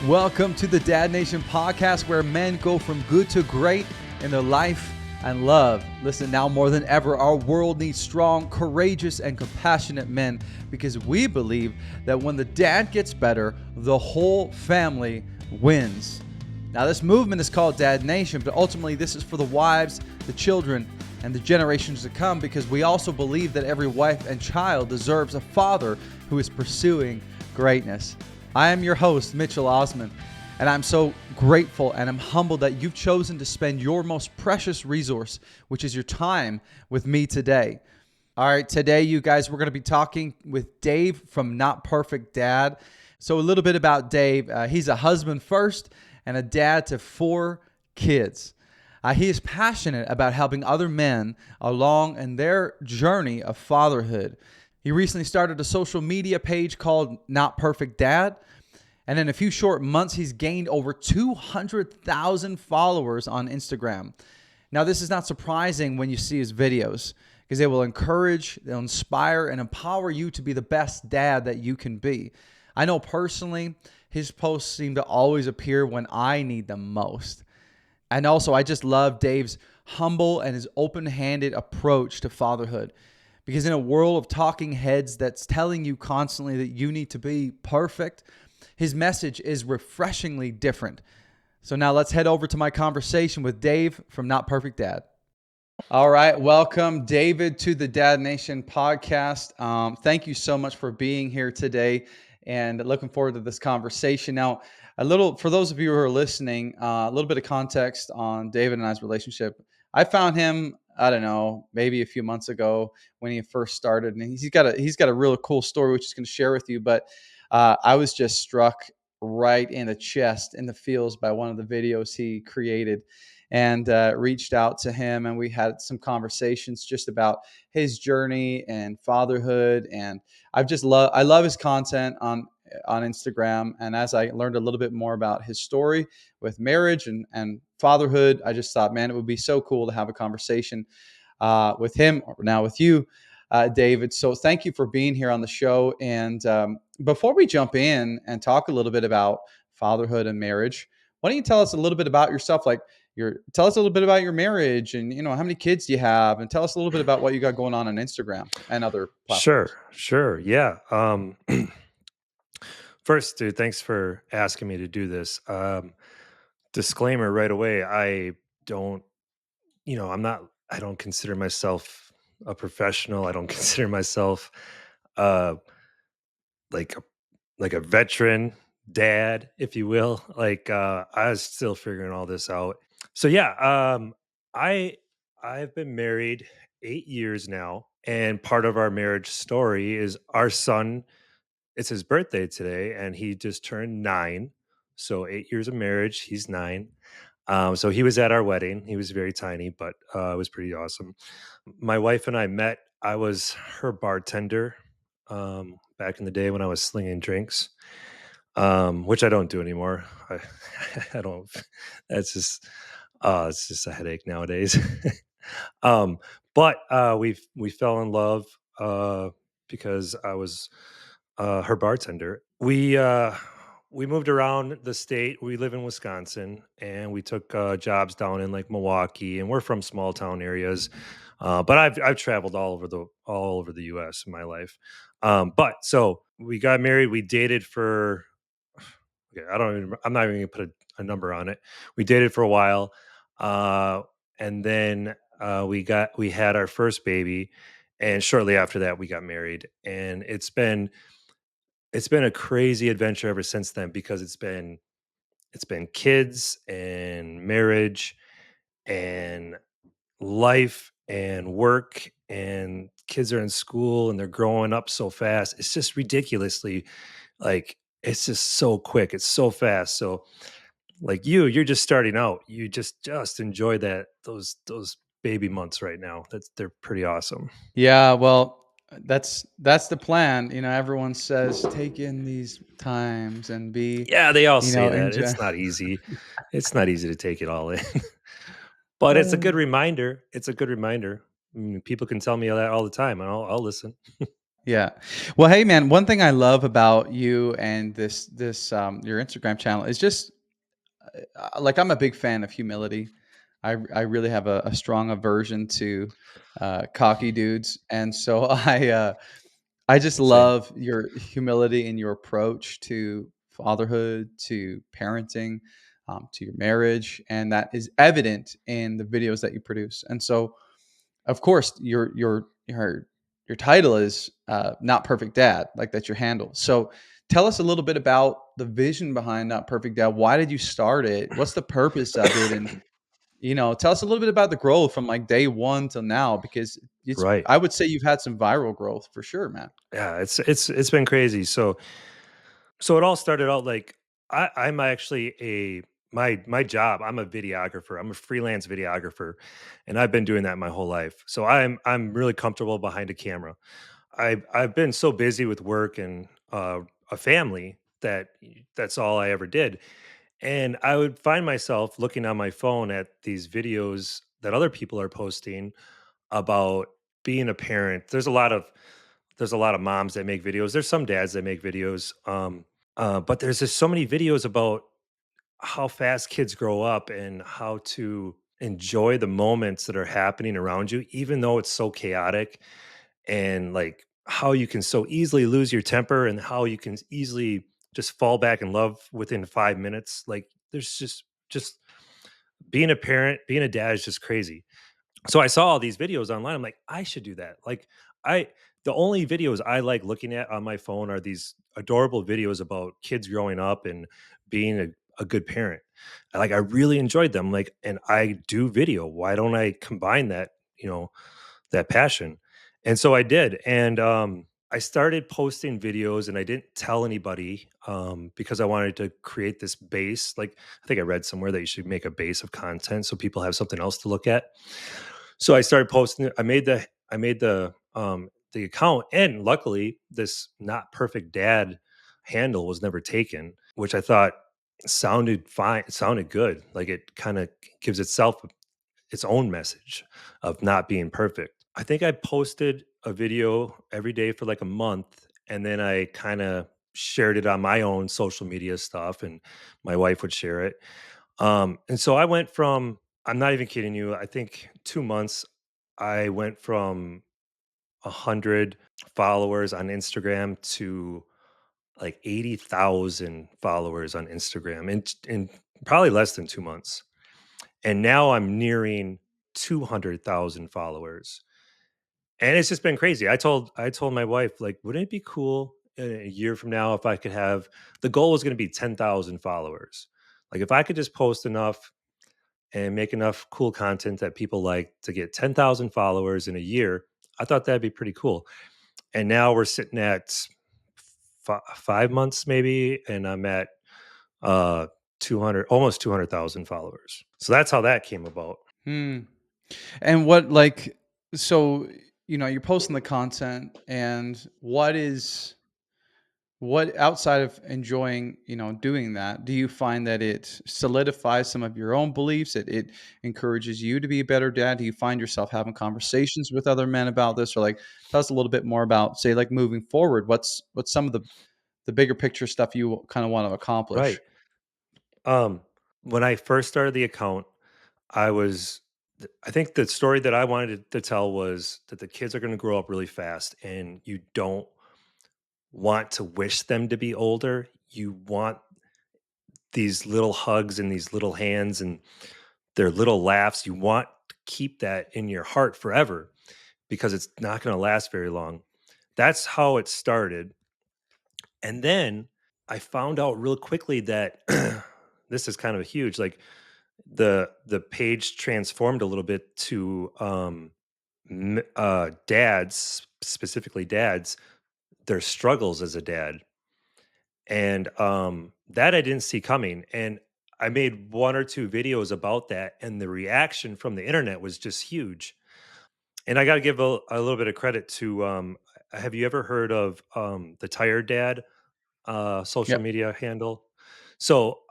Welcome to the Dad Nation podcast, where men go from good to great in their life and love. Listen, now more than ever, our world needs strong, courageous, and compassionate men, because we believe that when the dad gets better, the whole family wins. Now, this movement is called Dad Nation, but ultimately this is for the wives, the children, and the generations to come, because we also believe that every wife and child deserves a father who is pursuing greatness. I am your host, Mitchell Osman, and I'm so grateful and I'm humbled that you've chosen to spend your most precious resource, which is your time, with me today. All right, today, you guys, we're going to be talking with Dave from Not Perfect Dad. So a little bit about Dave. He's a husband first and a dad to 4 kids. He is passionate about helping other men along in their journey of fatherhood. He recently started a social media page called Not Perfect Dad. And in a few short months, he's gained over 200,000 followers on Instagram. Now, this is not surprising when you see his videos, because they will encourage, they'll inspire, and empower you to be the best dad that you can be. I know personally, his posts seem to always appear when I need them most. And also, I just love Dave's humble and his open-handed approach to fatherhood. Because in a world of talking heads that's telling you constantly that you need to be perfect, his message is refreshingly different. So now let's head over to my conversation with Dave from Not Perfect Dad. All right. Welcome, David, to the Dad Nation podcast. Thank you so much for being here today, and looking forward to this conversation. Now, for those of you who are listening, a little bit of context on David and I's relationship. I found him, I don't know, maybe a few months ago when he first started, and he's got a really cool story which he's going to share with you. But I was just struck right in the chest, in the feels, by one of the videos he created, and reached out to him, and we had some conversations just about his journey and fatherhood. And I love his content on Instagram. And as I learned a little bit more about his story with marriage and fatherhood, I just thought, man, it would be so cool to have a conversation with him, or now with you, David. So thank you for being here on the show. And before we jump in and talk a little bit about fatherhood and marriage, why don't you tell us a little bit about yourself? Tell us a little bit about your marriage, and how many kids do you have, and tell us a little bit about what you got going on Instagram and other platforms. Sure. Yeah. First, dude, thanks for asking me to do this. Disclaimer right away. Don't, I don't consider myself a professional. I don't consider myself, uh, like, like a veteran dad, if you will. I was still figuring all this out. So yeah, I, I've been married 8 years now. And part of our marriage story is our son. It's his birthday today, and he just turned 9. So 8 years of marriage, he's 9. So he was at our wedding. He was very tiny, but it was pretty awesome. My wife and I met. I was her bartender back in the day when I was slinging drinks, which I don't do anymore. I don't. That's just it's just a headache nowadays. um, but we fell in love because I was her bartender. We moved around the state. We live in Wisconsin, and we took jobs down in like Milwaukee, and we're from small town areas. But I've traveled all over the U.S. in my life. But so we got married. We dated for okay, I'm not even gonna put a number on it. We dated for a while, uh, and then we had our first baby, and shortly after that we got married, and it's been a crazy adventure ever since then, because it's been kids and marriage and life and work, and kids are in school and they're growing up so fast. It's just ridiculously, it's just so quick. It's so fast. So like you're just starting out. You just enjoy those baby months right now. They're pretty awesome. Yeah, well, that's the plan. Everyone says take in these times and be, Yeah, they all say that. enjoy. It's not easy. It's not easy to take it all in. But it's a good reminder. It's a good reminder. People can tell me that all the time, and I'll listen. Yeah. Well, hey man, one thing I love about you and this your Instagram channel is just like I'm a big fan of humility. I really have a strong aversion to cocky dudes, and so I just Same. love your humility and your approach to fatherhood, to parenting, to your marriage, and that is evident in the videos that you produce. And so, of course, your title is "Not Perfect Dad," like that's your handle. So, tell us a little bit about the vision behind "Not Perfect Dad." Why did you start it? What's the purpose of it? And tell us a little bit about the growth from like day one till now, because it's Right. I would say you've had some viral growth for sure, man. Yeah, it's been crazy. So it all started out like I'm actually a my job. I'm a videographer. I'm a freelance videographer, and I've been doing that my whole life. So I'm really comfortable behind a camera. I've been so busy with work and a family that that's all I ever did. And I would find myself looking on my phone at these videos that other people are posting about being a parent. There's a lot of moms that make videos. There's some dads that make videos. But there's just so many videos about how fast kids grow up and how to enjoy the moments that are happening around you, even though it's so chaotic, and like how you can so easily lose your temper and how you can easily just fall back in love within 5 minutes. Like there's just being a parent, being a dad is just crazy. So I saw all these videos online. I'm like, I should do that. Like, I the only videos I like looking at on my phone are these adorable videos about kids growing up and being a good parent. Like, I really enjoyed them. Like, and I do video. Why don't I combine that? You know, that passion. And so I did. And I started posting videos, and I didn't tell anybody because I wanted to create this base. Like, I think I read somewhere that you should make a base of content so people have something else to look at. So I started posting it. I made the account, and luckily this not perfect dad handle was never taken, which I thought sounded fine. It sounded good. Like it kind of gives itself its own message of not being perfect. I think I posted a video every day for like a month, and then I kind of shared it on my own social media stuff, and my wife would share it. And so I went from, I'm not even kidding you, I think 2 months, I went from 100 followers on Instagram to like 80,000 followers on Instagram in probably less than 2 months. And now I'm nearing 200,000 followers. And it's just been crazy. I told my wife, like, wouldn't it be cool in a year from now if I could have, the goal was going to be 10,000 followers. Like if I could just post enough and make enough cool content that people like to get 10,000 followers in a year, I thought that'd be pretty cool. And now we're sitting at 5 months maybe, and I'm at uh 200, almost 200,000 followers. So that's how that came about. Hmm. And what like so you're posting the content, and what outside of enjoying, doing that, do you find that it solidifies some of your own beliefs? It encourages you to be a better dad? Do you find yourself having conversations with other men about this? Or like tell us a little bit more about, say, like moving forward, what's some of the bigger picture stuff you kind of want to accomplish? Right. Um when I first started the account, I was I think the story that I wanted to tell was that the kids are going to grow up really fast, and you don't want to wish them to be older. You want these little hugs and these little hands and their little laughs. You want to keep that in your heart forever because it's not going to last very long. That's how it started. And then I found out real quickly that this is kind of huge. Like the page transformed a little bit to dads, specifically dads, their struggles as a dad. And that I didn't see coming. And I made one or two videos about that, and the reaction from the internet was just huge. And I got to give a little bit of credit to have you ever heard of the Tired Dad social Yep. media handle? So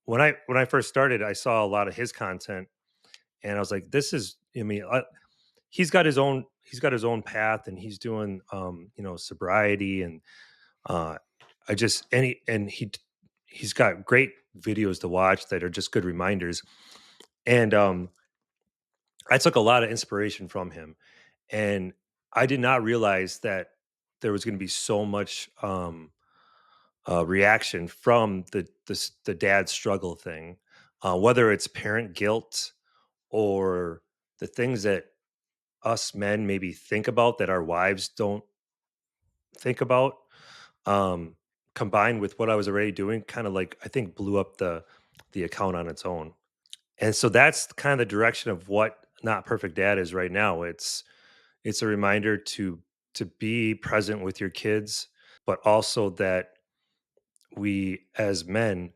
when I first started, I saw a lot of his content, and I was like, this is, I mean, he's got his own path, and he's doing sobriety, and uh I just and he's got great videos to watch that are just good reminders. And I took a lot of inspiration from him, and I did not realize that there was going to be so much reaction from the dad struggle thing, whether it's parent guilt or the things that us men maybe think about that our wives don't think about, um, combined with what I was already doing, kind of like I think blew up the account on its own. And so that's kind of the direction of what Not Perfect Dad is right now. It's a reminder to be present with your kids, but also that we as men,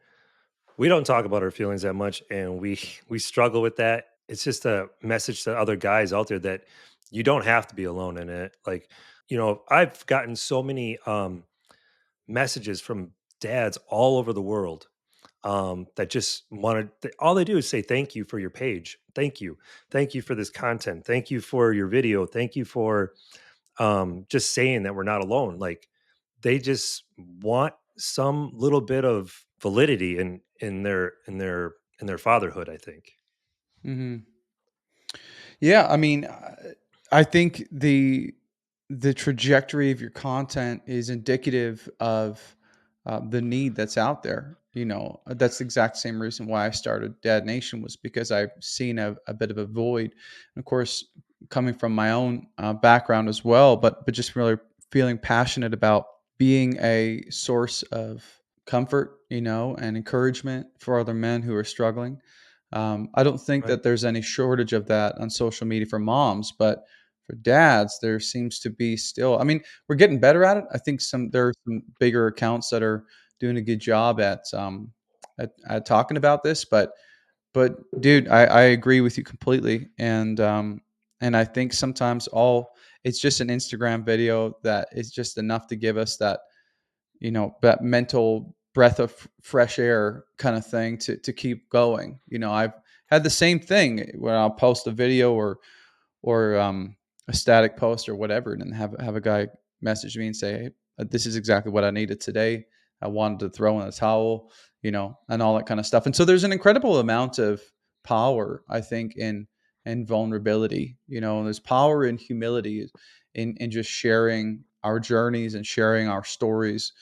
we don't talk about our feelings that much, and we struggle with that. It's just a message to other guys out there that you don't have to be alone in it. Like, I've gotten so many messages from dads all over the world, that just all they do is say thank you for your page, thank you for this content, thank you for your video, thank you for just saying that we're not alone. Like, they just want some little bit of validity in their fatherhood, I think. Hmm. Yeah, I mean, I think the trajectory of your content is indicative of the need that's out there. That's the exact same reason why I started Dad Nation, was because I've seen a bit of a void. And of course, coming from my own background as well, but just really feeling passionate about being a source of comfort, and encouragement for other men who are struggling. I don't think Right. that there's any shortage of that on social media for moms, but for dads, there seems to be still. I mean, we're getting better at it. I think there are some bigger accounts that are doing a good job at talking about this, but dude, I agree with you completely, and I think sometimes all it's just an Instagram video that is just enough to give us that mental breath of fresh air kind of thing to keep going. I've had the same thing where I'll post a video or a static post or whatever, and then have a guy message me and say, "Hey, this is exactly what I needed today. I wanted to throw in a towel, and all that kind of stuff." And so there's an incredible amount of power, I think, in vulnerability. There's power in humility, in just sharing our journeys and sharing our stories.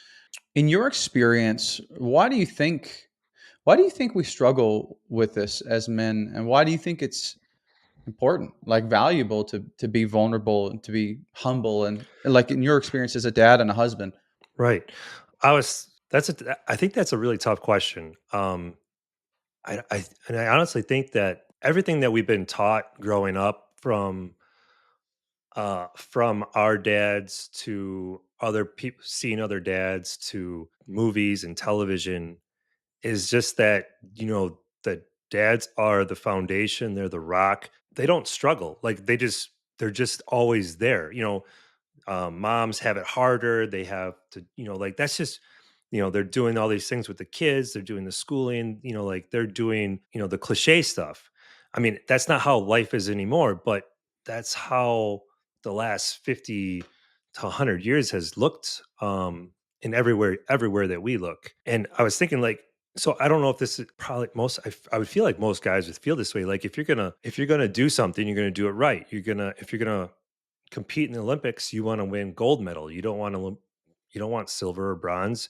In your experience, why do you think we struggle with this as men, and why do you think it's important, like valuable to be vulnerable and to be humble, and like in your experience as a dad and a husband? Right. I was that's a I think that's a really tough question. I honestly think that everything that we've been taught growing up, from our dads to other people, seeing other dads, to movies and television, is just that, the dads are the foundation, they're the rock. They don't struggle. Like, they're just always there. Moms have it harder. They have to, like, that's just, they're doing all these things with the kids. They're doing the schooling, like, they're doing, the cliche stuff. I mean, that's not how life is anymore, but that's how the last 50 to 100 years has looked, in everywhere that we look. And I was thinking, like, so I don't know if this is probably I would feel like most guys would feel this way. Like, if you're gonna do something, you're gonna do it right. If you're gonna compete in the Olympics, you want to win gold medal. You don't want silver or bronze.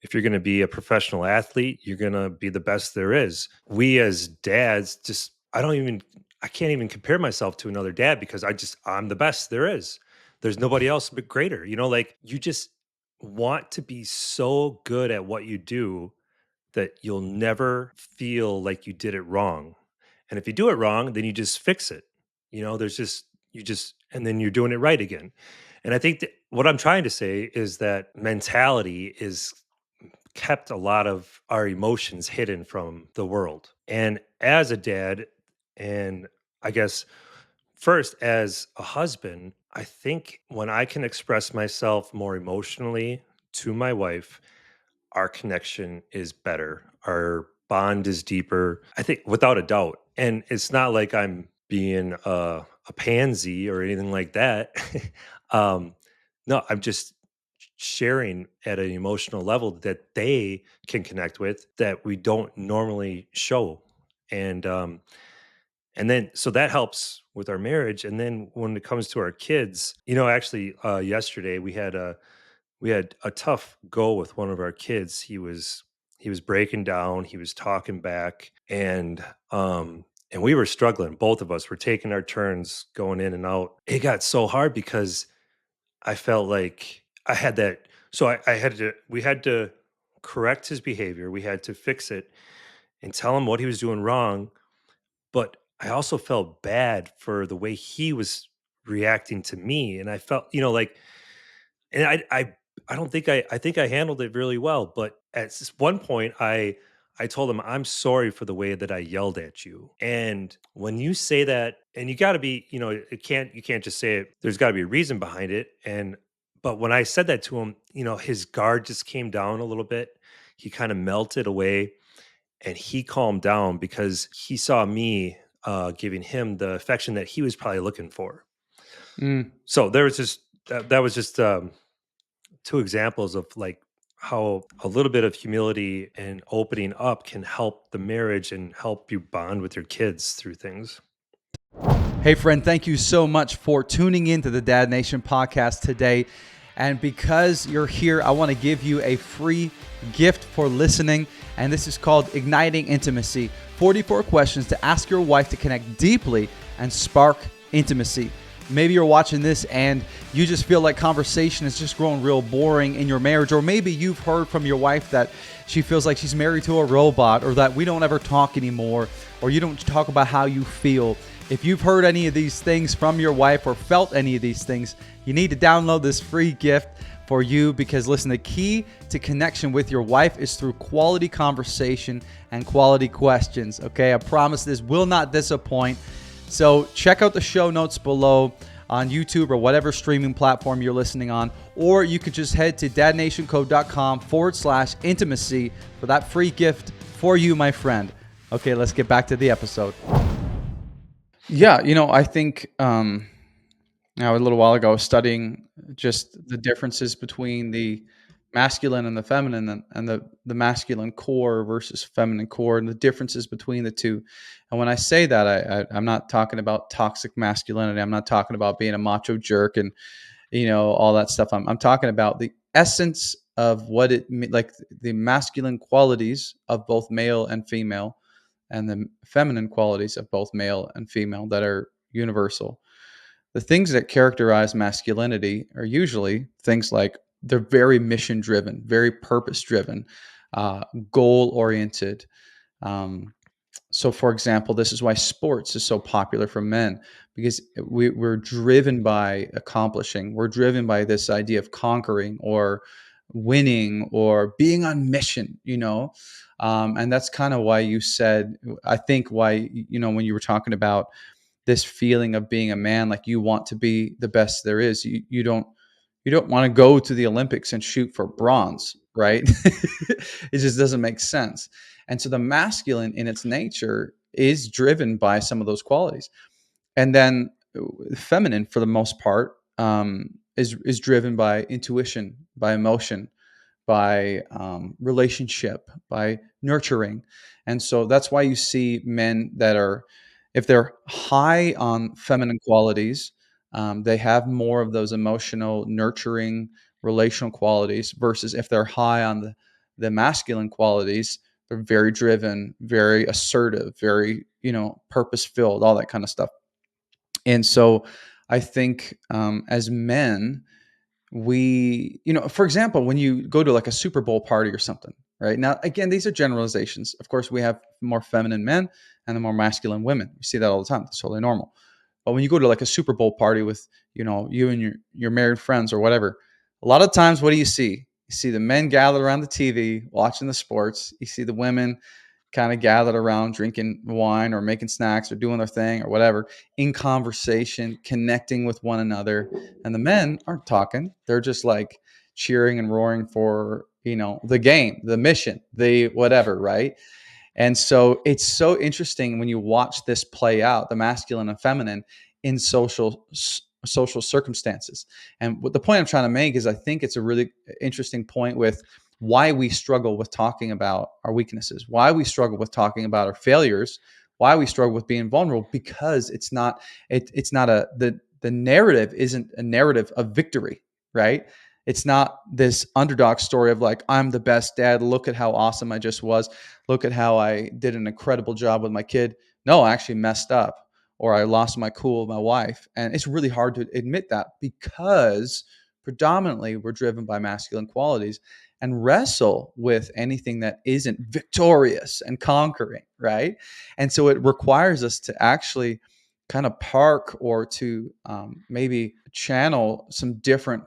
If you're going to be a professional athlete, you're going to be the best there is. We as dads, just I can't even compare myself to another dad, because I'm the best there is. There's nobody else but greater. Like, you just want to be so good at what you do that you'll never feel like you did it wrong. And if you do it wrong, then you just fix it. There's just, and then you're doing it right again. And I think that what I'm trying to say is that mentality is kept a lot of our emotions hidden from the world. And as a dad, and I guess first as a husband, I think when I can express myself more emotionally to my wife, our connection is better. Our bond is deeper, I think, without a doubt. And it's not like I'm being a pansy or anything like that. um, no, I'm just sharing at an emotional level that they can connect with that we don't normally show. And and then so that helps with our marriage. And then when it comes to our kids, actually yesterday we had a tough go with one of our kids. He was breaking down, he was talking back, and we were struggling. Both of us were taking our turns going in and out. It got so hard because I felt like I had that. So I had to we had to correct his behavior. We had to fix it and tell him what he was doing wrong, but I also felt bad for the way he was reacting to me, and I felt, like, and I don't think I think I handled it really well, but at one point I told him, "I'm sorry for the way that I yelled at you." And when you say that, and you got to be, you can't just say it. There's got to be a reason behind it. And but when I said that to him, his guard just came down a little bit. He kind of melted away, and he calmed down because he saw me giving him the affection that he was probably looking for. Mm. So there was just that was just two examples of like how a little bit of humility and opening up can help the marriage and help you bond with your kids through things. Hey, friend, thank you so much for tuning in to the Dad Nation podcast today. And because you're here, I want to give you a free gift for listening. And this is called Igniting Intimacy 44 Questions to Ask Your Wife to Connect Deeply and Spark Intimacy. Maybe you're watching this and you just feel like conversation is just growing real boring in your marriage. Or maybe you've heard from your wife that she feels like she's married to a robot, or that we don't ever talk anymore, or you don't talk about how you feel. If you've heard any of these things from your wife or felt any of these things, you need to download this free gift for you, because listen, the key to connection with your wife is through quality conversation and quality questions. Okay, I promise this will not disappoint. So check out the show notes below on YouTube or whatever streaming platform you're listening on, or you could just head to dadnationcode.com/intimacy for that free gift for you, my friend. Okay, let's get back to the episode. Yeah, I think now a little while ago I was studying just the differences between the masculine and the feminine, and the masculine core versus feminine core, and the differences between the two. And when I say that, I'm not talking about toxic masculinity. I'm not talking about being a macho jerk and all that stuff. I'm talking about the essence of what like the masculine qualities of both male and female, and the feminine qualities of both male and female that are universal. The things that characterize masculinity are usually things like they're very mission driven, very purpose driven, goal oriented. Um, so, for example, this is why sports is so popular for men, because we're driven by accomplishing. We're driven by this idea of conquering or winning or being on mission, and that's kind of why you said, I think why, when you were talking about this feeling of being a man, like you want to be the best there is. You don't want to go to the Olympics and shoot for bronze, right? It just doesn't make sense. And so the masculine in its nature is driven by some of those qualities. And then feminine, for the most part, is driven by intuition, by emotion, by relationship, by nurturing. And so that's why you see men that are, if they're high on feminine qualities, they have more of those emotional, nurturing, relational qualities, versus if they're high on the masculine qualities, they're very driven, very assertive, very, purpose filled, all that kind of stuff. And so I think as men, for example, when you go to like a Super Bowl party or something, right? Now, again, these are generalizations. Of course, we have more feminine men and the more masculine women. You see that all the time. That's totally normal. But when you go to like a Super Bowl party with, you and your married friends or whatever, a lot of times, what do you see? You see the men gathered around the TV watching the sports. You see the women kind of gathered around drinking wine or making snacks or doing their thing or whatever, in conversation, connecting with one another. And the men aren't talking. They're just like cheering and roaring for, the game, the mission, the whatever, right? And so it's so interesting when you watch this play out, the masculine and feminine, in social circumstances. And what the point I'm trying to make is I think it's a really interesting point with why we struggle with talking about our weaknesses, why we struggle with talking about our failures, why we struggle with being vulnerable, because it's not the narrative isn't a narrative of victory, right? It's not this underdog story of like, I'm the best dad. Look at how awesome I just was. Look at how I did an incredible job with my kid. No, I actually messed up, or I lost my cool with my wife. And it's really hard to admit that because predominantly we're driven by masculine qualities and wrestle with anything that isn't victorious and conquering, right? And so it requires us to actually kind of park or to maybe channel some different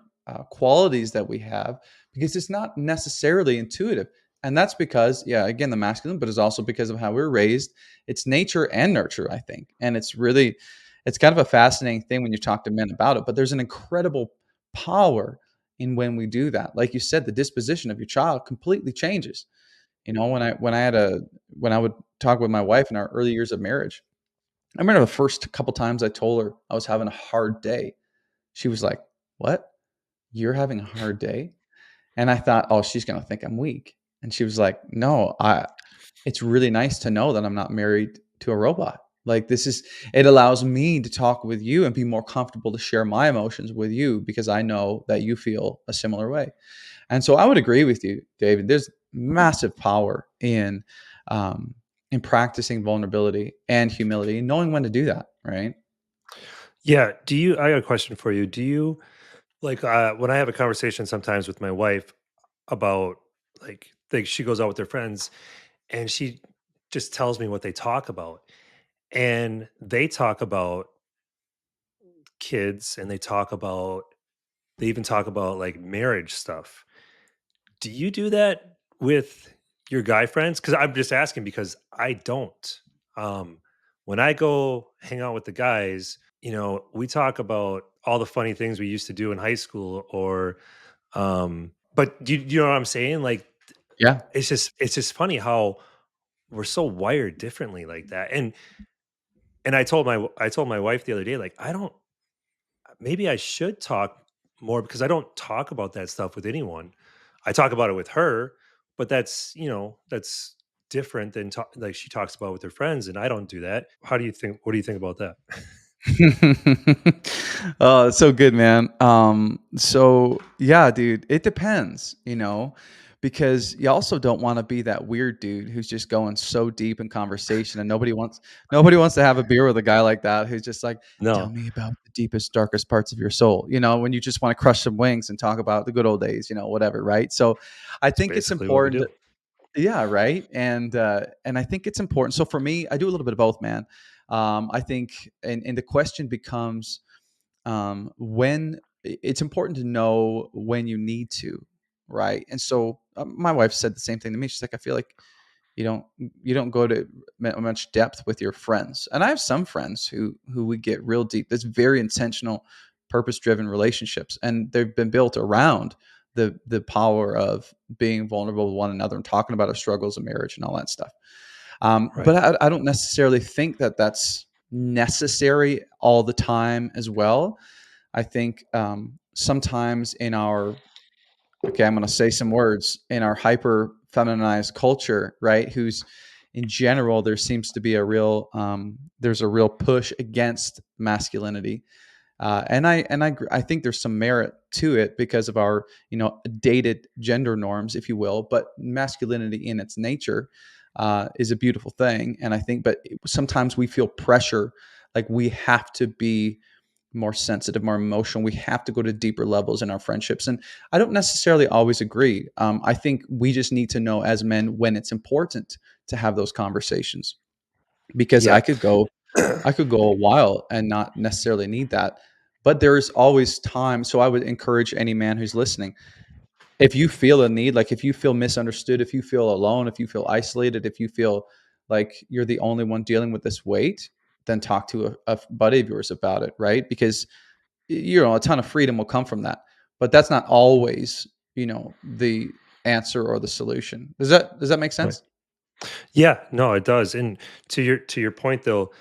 qualities that we have because it's not necessarily intuitive. And that's because, yeah, again, the masculine, but it's also because of how we were raised. It's nature and nurture, I think. And it's kind of a fascinating thing when you talk to men about it. But there's an incredible power in when we do that. Like you said, the disposition of your child completely changes. When I would talk with my wife in our early years of marriage, I remember the first couple times I told her I was having a hard day. She was like, "What? You're having a hard day?" And I thought, "Oh, she's gonna think I'm weak." And she was like, "No, I it's really nice to know that I'm not married to a robot. Like it allows me to talk with you and be more comfortable to share my emotions with you because I know that you feel a similar way." And so I would agree with you, David. There's massive power um, in practicing vulnerability and humility and knowing when to do that, right? Yeah. I got a question for you. Do you like when I have a conversation sometimes with my wife about like she goes out with her friends and she just tells me what they talk about. And they talk about kids and they even talk about like marriage stuff. Do you do that with your guy friends? Because I'm just asking because I don't. Um, when I go hang out with the guys, we talk about all the funny things we used to do in high school but you know what I'm saying? Like Yeah. it's just funny how we're so wired differently like that. And I told my wife the other day, like, I don't maybe I should talk more because I don't talk about that stuff with anyone. I talk about it with her, but that's different than like she talks about with her friends, and I don't do that. What do you think about that? Oh, it's so good, man. So yeah, dude, it depends, because you also don't want to be that weird dude who's just going so deep in conversation and nobody wants to have a beer with a guy like that who's just like, tell No, me about the deepest, darkest parts of your soul, when you just want to crush some wings and talk about the good old days, whatever, right? So I it's think it's basically what we important. do. Yeah, right. And I think it's important. So for me, I do a little bit of both, man. I think, and the question becomes, when it's important to know when you need to, right? And so my wife said the same thing to me. She's like, I feel like you don't go to much depth with your friends, and I have some friends who we get real deep. That's very intentional, purpose driven relationships, and they've been built around the power of being vulnerable with one another and talking about our struggles of marriage and all that stuff. But Right. I don't necessarily think that that's necessary all the time as well. I think sometimes in our okay, I'm going to say some words in our hyper feminized culture, right? Who's in general, there seems to be there's a real push against masculinity. And I think there's some merit to it because of our dated gender norms, if you will. But masculinity in its nature is a beautiful thing, and I think, but sometimes we feel pressure, like we have to be more sensitive, more emotional. We have to go to deeper levels in our friendships. And I don't necessarily always agree. I think we just need to know as men when it's important to have those conversations because Yeah. I could go a while and not necessarily need that. But there's always time. So I would encourage any man who's listening, if you feel a need, like if you feel misunderstood, if you feel alone, if you feel isolated, if you feel like you're the only one dealing with this weight, then talk to a buddy of yours about it, right? Because a ton of freedom will come from that, but that's not always the answer or the solution. Does that make Right. sense? Yeah, no, it does. And to your point though,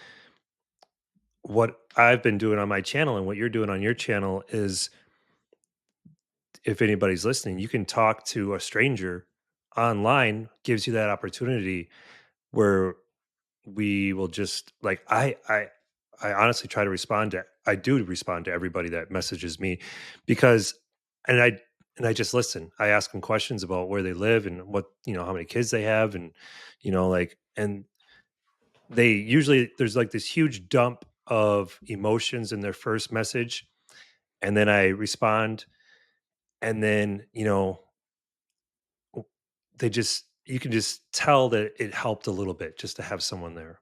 what I've been doing on my channel and what you're doing on your channel is, if anybody's listening, you can talk to a stranger online, gives you that opportunity where we will just like I honestly try to respond to I do respond to everybody that messages me because and I and I just listen. I ask them questions about where they live and what, how many kids they have and like and they usually there's like this huge dump of emotions in their first message, and then I respond, and then they just you can just tell that it helped a little bit just to have someone there.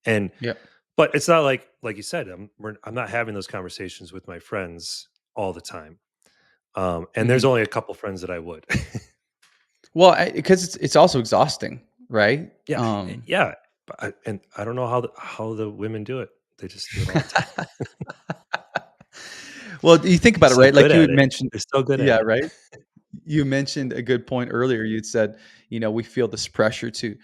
And Yeah. but it's not like you said, I'm not having those conversations with my friends all the time. And there's Mhm. only a couple friends that I would. Well, because it's also exhausting, right? Yeah, yeah, but I don't know how the women do it. They just do it all the time. Well, you think They're about it, so right? Like good you at had it. mentioned. They're so good Yeah, at it. right? You mentioned a good point earlier. You'd said, we feel this pressure to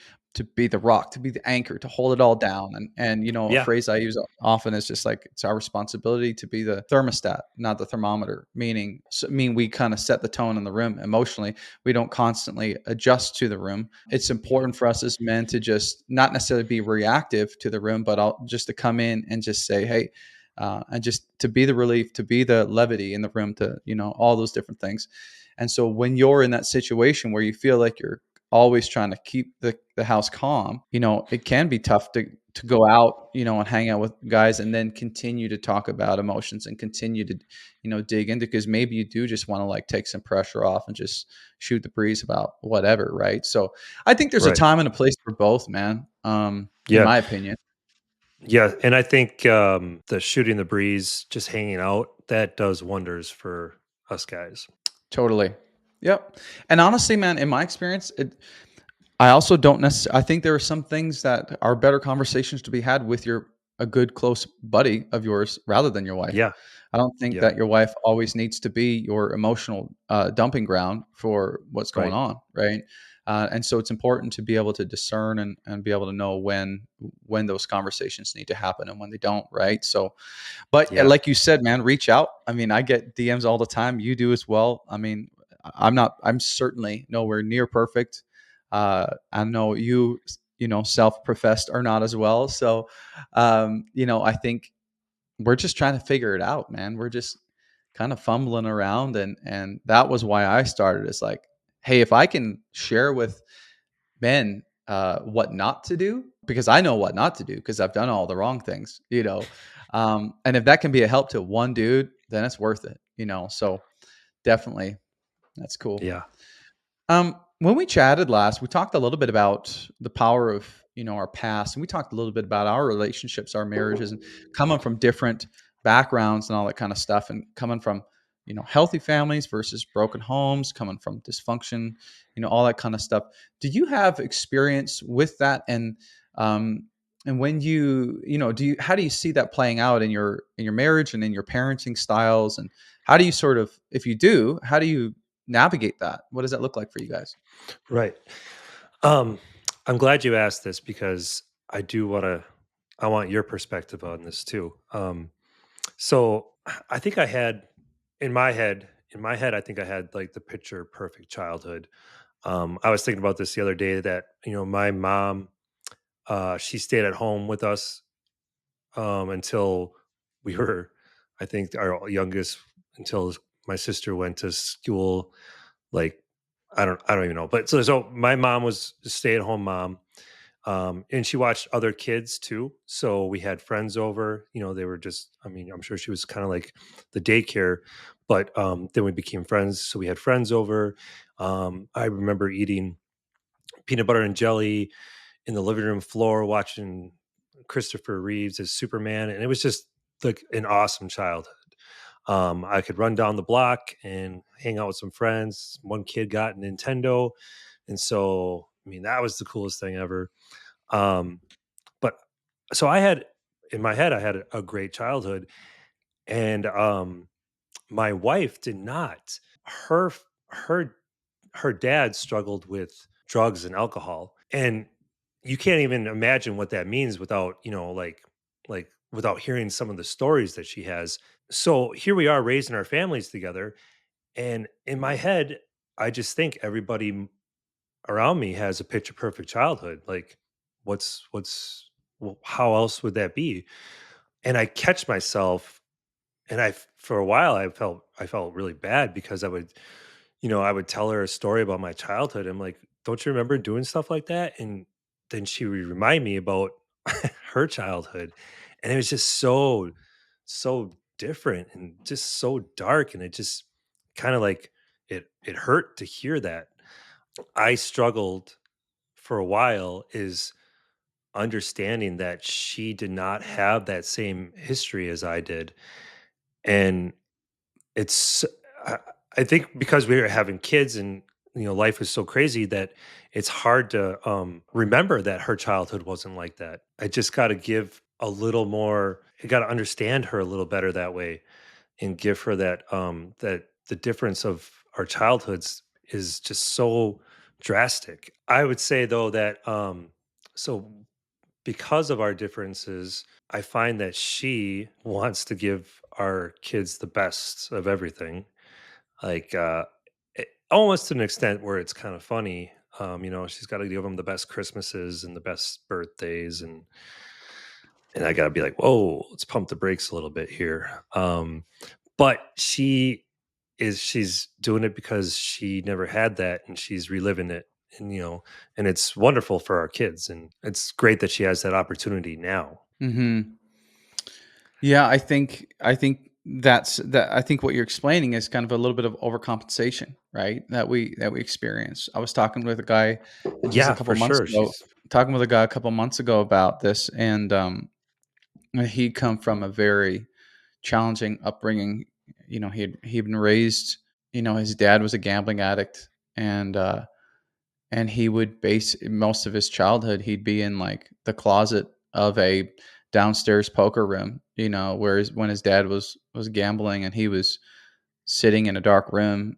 be the rock, to be the anchor, to hold it all down. And a Yeah, phrase I use often is just like it's our responsibility to be the thermostat, not the thermometer. Mean we kind of set the tone in the room emotionally. We don't constantly adjust to the room. It's important for us as men to just not necessarily be reactive to the room, but just to come in and just say, hey. And just to be the relief, to be the levity in the room, to all those different things. And so when you're in that situation where you feel like you're always trying to keep the house calm, it can be tough to go out, and hang out with guys and then continue to talk about emotions and continue to, dig into because maybe you do just want to like take some pressure off and just shoot the breeze about whatever, right? So I think there's a right. time and a place for both, man. In Yeah, my opinion. yeah, and I think the shooting the breeze, just hanging out, that does wonders for us guys. Totally. Yep. And honestly, man, in my experience, I also don't necessarily. I think there are some things that are better conversations to be had with your a good close buddy of yours rather than your wife. Yeah, I don't think yeah, that your wife always needs to be your emotional dumping ground for what's going right. on, right? And so it's important to be able to discern and be able to know when those conversations need to happen and when they don't, right? So but Yeah, like you said, man, reach out. I mean, I get DMs all the time. You do as well. I mean, I'm certainly nowhere near perfect. I know you, self-professed are not as well. So, I think we're just trying to figure it out, man. We're just kind of fumbling around. And that was why I started. It's like, hey, if I can share with men what not to do because I know what not to do because I've done all the wrong things, and if that can be a help to one dude, then it's worth it, so definitely that's cool. yeah, When we chatted last, we talked a little bit about the power of our past, and we talked a little bit about our relationships, our marriages, and coming from different backgrounds and all that kind of stuff, and coming from healthy families versus broken homes, coming from dysfunction, all that kind of stuff. Do you have experience with that? Um, and when do you how do you see that playing out in your marriage and in your parenting styles? And how do you sort of, if you do, how do you navigate that? What does that look like for you guys? right. Um, I'm glad you asked this because I do want to. I want your perspective on this too. So I think I had in my head, I think I had like the picture perfect childhood. I was thinking about this the other day that my mom, she stayed at home with us until we were, I think, our youngest until my sister went to school. Like I don't even know, but so my mom was a stay at home mom. And she watched other kids too. So we had friends over, they were just, I mean, I'm sure she was kind of like the daycare, but then we became friends. So we had friends over. I remember eating peanut butter and jelly in the living room floor, watching Christopher Reeves as Superman. And it was just like an awesome childhood. I could run down the block and hang out with some friends. One kid got a Nintendo. And so, I mean, that was the coolest thing ever. Um, but so I had in my head, I had a great childhood, and my wife did not. Her her dad struggled with drugs and alcohol, and you can't even imagine what that means without like without hearing some of the stories that she has. So here we are raising our families together, and in my head, I just think around me has a picture perfect childhood. Like, how else would that be? And I catch myself, and for a while I felt really bad because I would tell her a story about my childhood. I'm like, don't you remember doing stuff like that? And then she would remind me about her childhood. And it was just so different and just so dark. And it just kind of like it hurt to hear that. I struggled for a while is understanding that she did not have that same history as I did. And it's I I think because we were having kids and, life was so crazy that it's hard to, remember that her childhood wasn't like that. I just gotta give a little more I gotta understand her a little better that way and give her that the difference of our childhoods is just so drastic. I would say though that, so because of our differences, I find that she wants to give our kids the best of everything. Like, almost to an extent where it's kind of funny. She's got to give them the best Christmases and the best birthdays, and I got to be like, whoa, let's pump the brakes a little bit here. But she's doing it because she never had that, and she's reliving it, and and it's wonderful for our kids, and it's great that she has that opportunity now. Mhm. Yeah, I think that I think what you're explaining is kind of a little bit of overcompensation, right? That we experience. I was talking with a guy just a Yeah, couple for months sure. ago, She's talking with a guy a couple months ago about this, and he'd come from a very challenging upbringing. He'd been raised. His dad was a gambling addict, and he would base most of his childhood. He'd be in like the closet of a downstairs poker room. Whereas when his dad was gambling, and he was sitting in a dark room,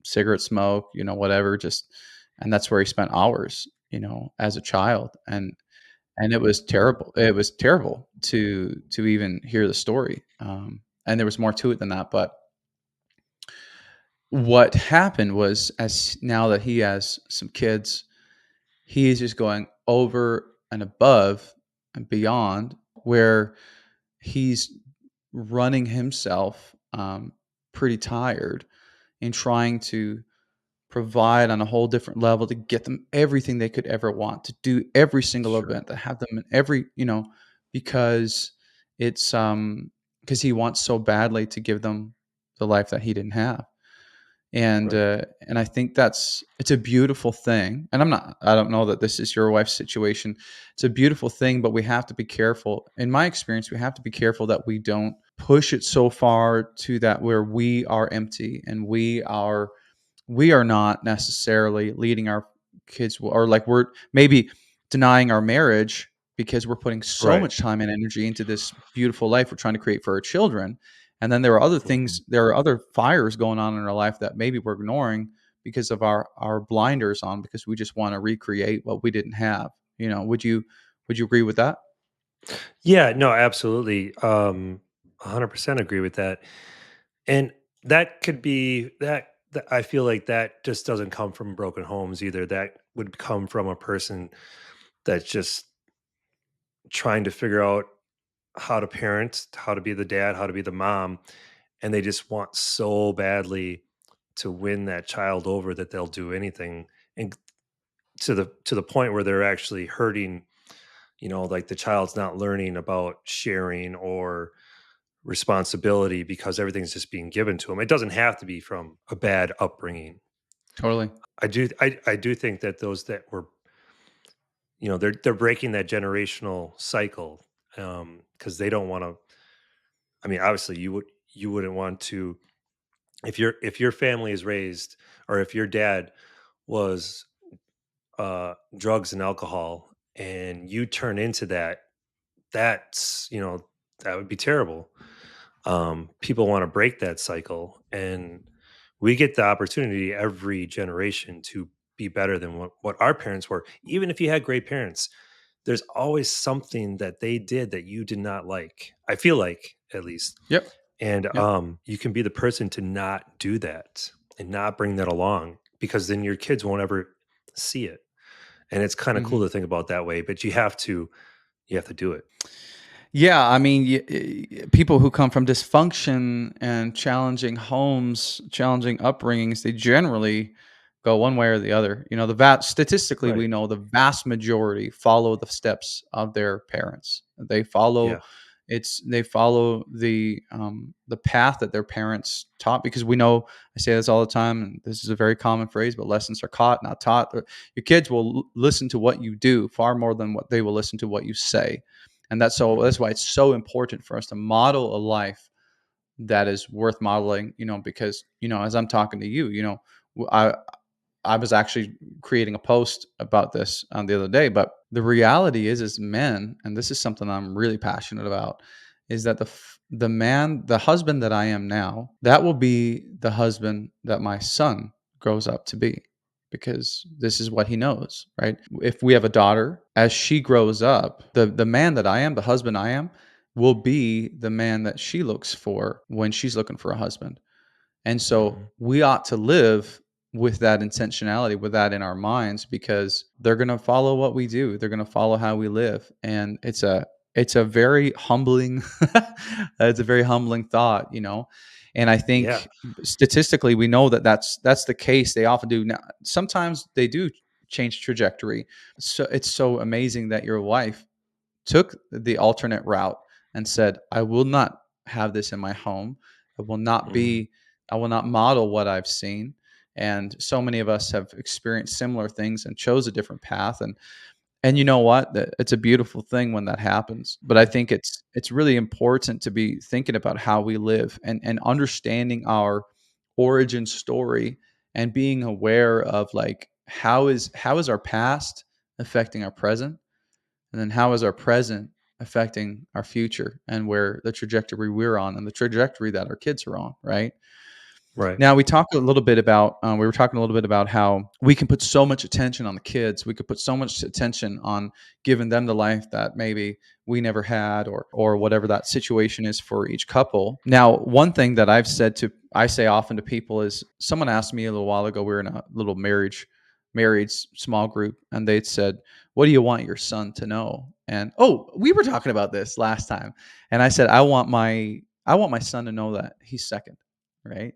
cigarette smoke, whatever, just, and that's where he spent hours, as a child. And it was terrible. It was terrible to even hear the story. And there was more to it than that. But what happened was, as now that he has some kids, he is just going over and above and beyond, where he's running himself pretty tired and trying to provide on a whole different level to get them everything they could ever want, to do every single sure. event, to have them in every, because it's because he wants so badly to give them the life that he didn't have. Right. And I think it's a beautiful thing. And I don't know that this is your wife's situation. It's a beautiful thing, but we have to be careful. In my experience, we have to be careful that we don't push it so far to that where we are empty, and we are not necessarily leading our kids, or like we're maybe denying our marriage because we're putting so Right. much time and energy into this beautiful life we're trying to create for our children. And then there are other Mhm. things, there are other fires going on in our life that maybe we're ignoring because of our blinders on, because we just want to recreate what we didn't have. Would you agree with that? Yeah, no, absolutely. 100% agree with that. And that could be that I feel like that just doesn't come from broken homes either. That would come from a person that's just trying to figure out how to parent, how to be the dad, how to be the mom, and they just want so badly to win that child over that they'll do anything, and to the point where they're actually hurting, like the child's not learning about sharing or responsibility because everything's just being given to them. It doesn't have to be from a bad upbringing. Totally. I do think that those that were, they're breaking that generational cycle, because they don't want to. I mean, obviously, you wouldn't want to, if your family is raised, or if your dad was drugs and alcohol, and you turn into that. That's that would be terrible. People want to break that cycle, and we get the opportunity every generation to be better than what our parents were. Even if you had great parents, there's always something that they did that you did not like. I feel like, at least. Yep. And Yep. you can be the person to not do that and not bring that along, because then your kids won't ever see it. And it's kind of cool Mhm. to think about that way, but you have to do it. Yeah, I mean, people who come from dysfunction and challenging homes, challenging upbringings, they generally go one way or the other. You know, statistically, Right. we know the vast majority follow the steps of their parents. Yeah. They follow the path that their parents taught, because we know, I say this all the time, and this is a very common phrase, but lessons are caught, not taught. Your kids will listen to what you do far more than what they will listen to what you say. And that's Mhm. why it's so important for us to model a life that is worth modeling, because, as I'm talking to you, w- I I was actually creating a post about this the other day, but the reality is men, and this is something I'm really passionate about, is that the husband that I am now, that will be the husband that my son grows up to be, because this is what he knows, right? If we have a daughter, as she grows up, the man that I am, the husband I am, will be the man that she looks for when she's looking for a husband. And so Mhm. we ought to live with that intentionality, with that in our minds, because they're going to follow what we do. They're going to follow how we live. And it's a very humbling it's a very humbling thought, And I Yeah. think statistically we know that that's the case. They often do. Now, sometimes they do change trajectory. So it's so amazing that your wife took the alternate route and said, I will not have this in my home. I will not Mhm. be, I will not model what I've seen. And so many of us have experienced similar things and chose a different path. And you know what? It's a beautiful thing when that happens. But I Mhm. think it's really important to be thinking about how we live, and understanding our origin story, and being aware of, like, how is our past affecting our present, and then how is our present affecting our future, and where the trajectory we're on and the trajectory that our kids are on, right? Right. Now we were talking a little bit about how we can put so much attention on the kids. We could put so much attention on giving them the life that maybe we never had, or whatever that situation is for each couple. Now, one thing that I say often to people is, someone asked me a little while ago, we were in a little married small group, and they said, what do you want your son to know? And, oh, we were talking about this last time. And I said, I want my son to know that he's second, right,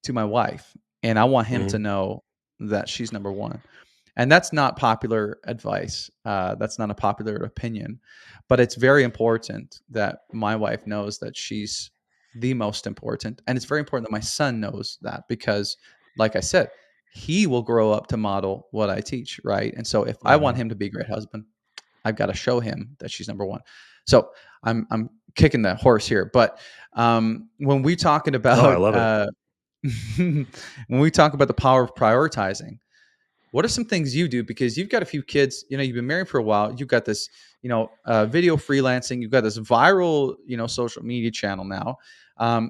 to my wife, and I want him to Mhm. know that she's number one. And that's not popular advice. That's not a popular opinion, but it's very important that my wife knows that she's the most important, and it's very important that my son knows that, because, like I said, he will grow up to model what I teach, right? And so if I want Mhm. him to be a great husband, I've got to show him that she's number one. So I'm kicking the horse here, but when we talking No, I about love it. when we talk about the power of prioritizing, what are some things you do? Because you've got a few kids, you've been married for a while. You've got this, video freelancing. You've got this viral, social media channel now.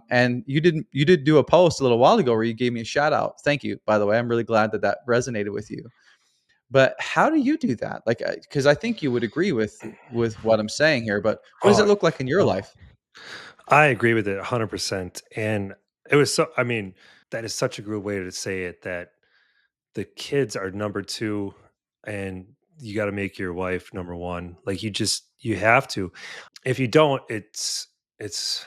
And you did do a post a little while ago where you gave me a shout out. Thank you, by the way. I'm really glad that that resonated with you. But how do you do that? Like, because I think you would agree with what I'm saying here. But what does it Oh, look like in your oh, life? I agree with it 100%. And it was I mean, that is such a good way to say it, that the kids are number 2, and you got to make your wife number 1. Like, you have to. If you don't, it's it's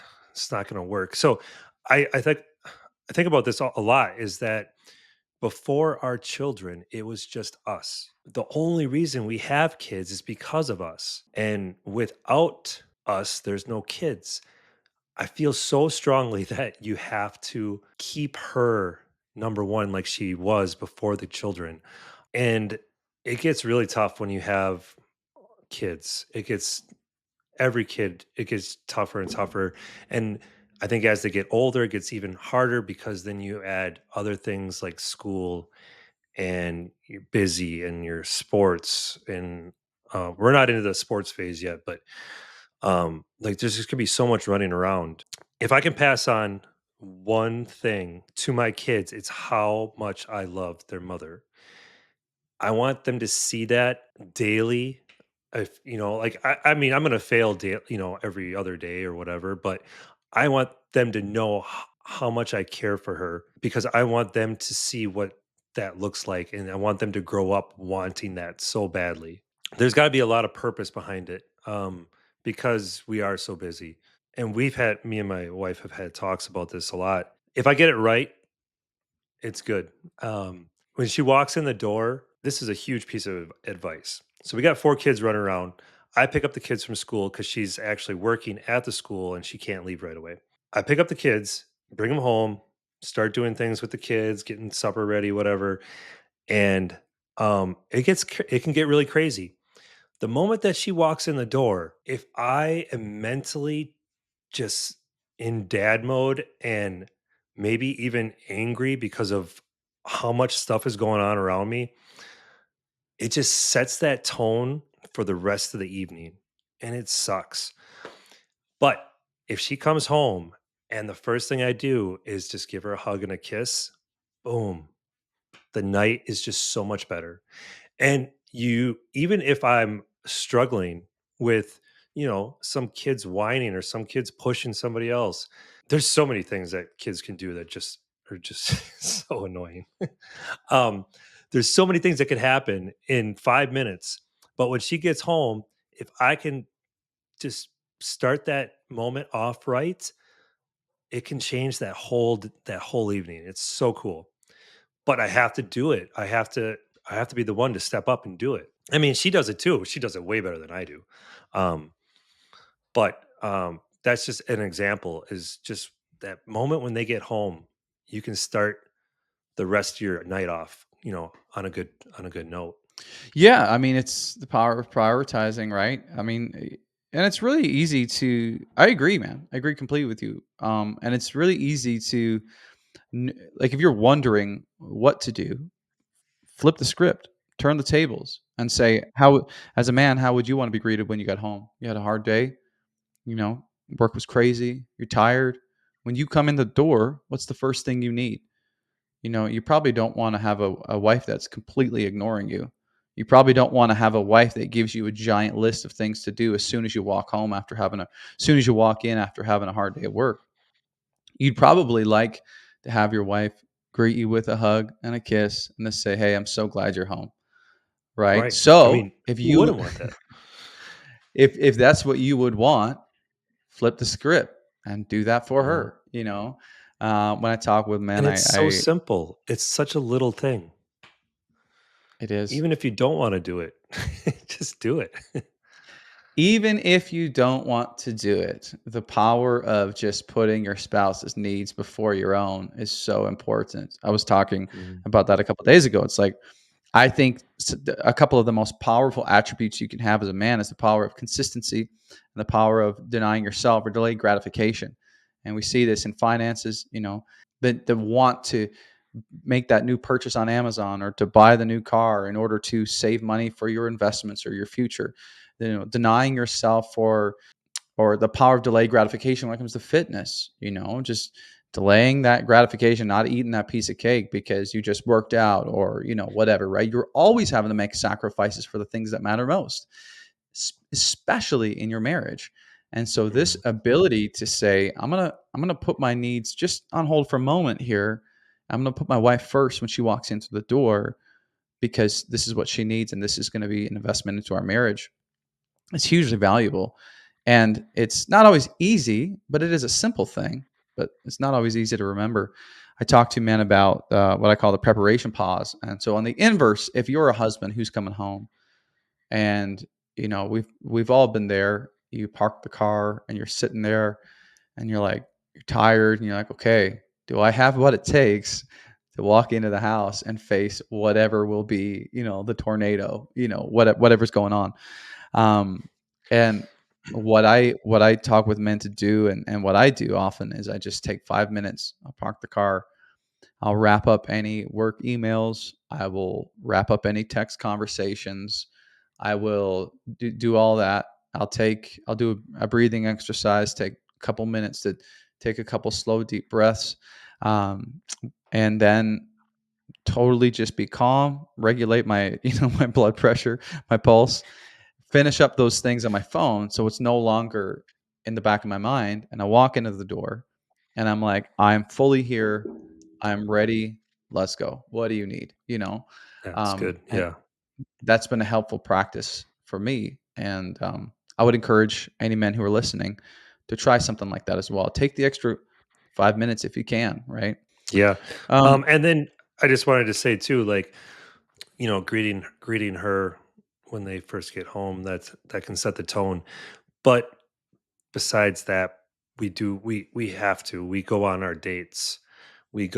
not going to work. So I think about this a lot, is that before our children, it was just us. The only reason we have kids is because of us. And without us, there's no kids. I feel so strongly that you have to keep her number 1, like she was before the children. And it gets really tough when you have kids. Every kid, it gets tougher and tougher. And I think as they get older, it gets even harder, because then you add other things like school, and you're busy, and your sports, and we're not into the sports phase yet, but like, there's just gonna be so much running around. If I can pass on one thing to my kids, it's how much I love their mother. I want them to see that daily, if like I mean, I'm gonna fail day, every other day or whatever, but I want them to know how much I care for her because I want them to see what that looks like, and I want them to grow up wanting that so badly. There's got to be a lot of purpose behind it, because we are so busy, and me and my wife have had talks about this a lot. If I get it right, it's good. When she walks in the door, this is a huge piece of advice. So we got 4 kids running around. I pick up the kids from school because she's actually working at the school and she can't leave right away. I pick up the kids, bring them home, start doing things with the kids, getting supper ready, whatever. And it can get really crazy. The moment that she walks in the door, if I am mentally just in dad mode and maybe even angry because of how much stuff is going on around me, it just sets that tone for the rest of the evening, and it sucks. But if she comes home and the first thing I do is just give her a hug and a kiss, boom, the night is just so much better. And even if I'm struggling with, some kids whining or some kids pushing somebody else, there's so many things that kids can do that just are just so annoying. um, there's so many things that could happen in 5 minutes. But when she gets home, if I can just start that moment off right, it can change that whole evening. It's so cool. But I have to do it. I have to be the one to step up and do it. I mean, she does it too. She does it way better than I do. Um, but that's just an example, is just that moment when they get home, you can start the rest of your night off, on a good note. Yeah, I mean, it's the power of prioritizing, right? I mean, and it's really easy to. I agree, man. I agree completely with you. And it's really easy to, like, if you're wondering what to do, flip the script, turn the tables, and say, how, as a man, how would you want to be greeted when you got home? You had a hard day, you know, work was crazy, you're tired. When you come in the door, what's the first thing you need? You probably don't want to have a wife that's completely ignoring you. You probably don't want to have a wife that gives you a giant list of things to do as soon as you walk home after having as soon as you walk in after having a hard day at work. You'd probably like to have your wife greet you with a hug and a kiss and just say, "Hey, I'm so glad you're home." Right? Right. I So, mean, if who you wouldn't want that? if that's what you would want, flip the script and do that for Mhm. her. When I talk with men, And it's so I simple. It's such a little thing. it is. Even if you don't want to do it, just do it. Even if you don't want to do it, the power of just putting your spouse's needs before your own is so important. I was talking Mhm. about that a couple days ago. It's like, I think a couple of the most powerful attributes you can have as a man is the power of consistency and the power of denying yourself or delayed gratification. And we see this in finances, the want to make that new purchase on Amazon or to buy the new car in order to save money for your investments or your future. Denying yourself or the power of delayed gratification when it comes to fitness, just delaying that gratification, not eating that piece of cake because you just worked out or, whatever, right? You're always having to make sacrifices for the things that matter most, especially in your marriage. And so this Mhm. ability to say, I'm going to put my needs just on hold for a moment here. I'm going to put my wife first when she walks into the door because this is what she needs and this is going to be an investment into our marriage. It's hugely valuable. And it's not always easy, but it is a simple thing, but it's not always easy to remember. I talk to men about what I call the preparation pause. And so on the inverse, if you're a husband who's coming home and we've all been there, you park the car and you're sitting there and you're like, you're tired and you're like, okay, do I have what it takes to walk into the house and face whatever will be, the tornado, whatever's going on. And what I talk with men to do and what I do often is I just take 5 minutes, I'll park the car, I'll wrap up any work emails, I will wrap up any text conversations, I will do all that. I'll do a breathing exercise, take a couple minutes to take a couple slow, deep breaths, um, and then totally just be calm, regulate my my blood pressure, my pulse, finish up those things on my phone so it's no longer in the back of my mind. And I walk into the door and I'm like, I'm fully here. I'm ready. Let's go. What do you need? That's good. And Yeah. that's been a helpful practice for me. And I would encourage any men who are listening to try something like that as well. Take the extra 5 minutes if you can, right? Yeah. Um, And then I just wanted to say too, like, greeting her when they first get home, that can set the tone. But besides that, we have to. We go on our dates. Me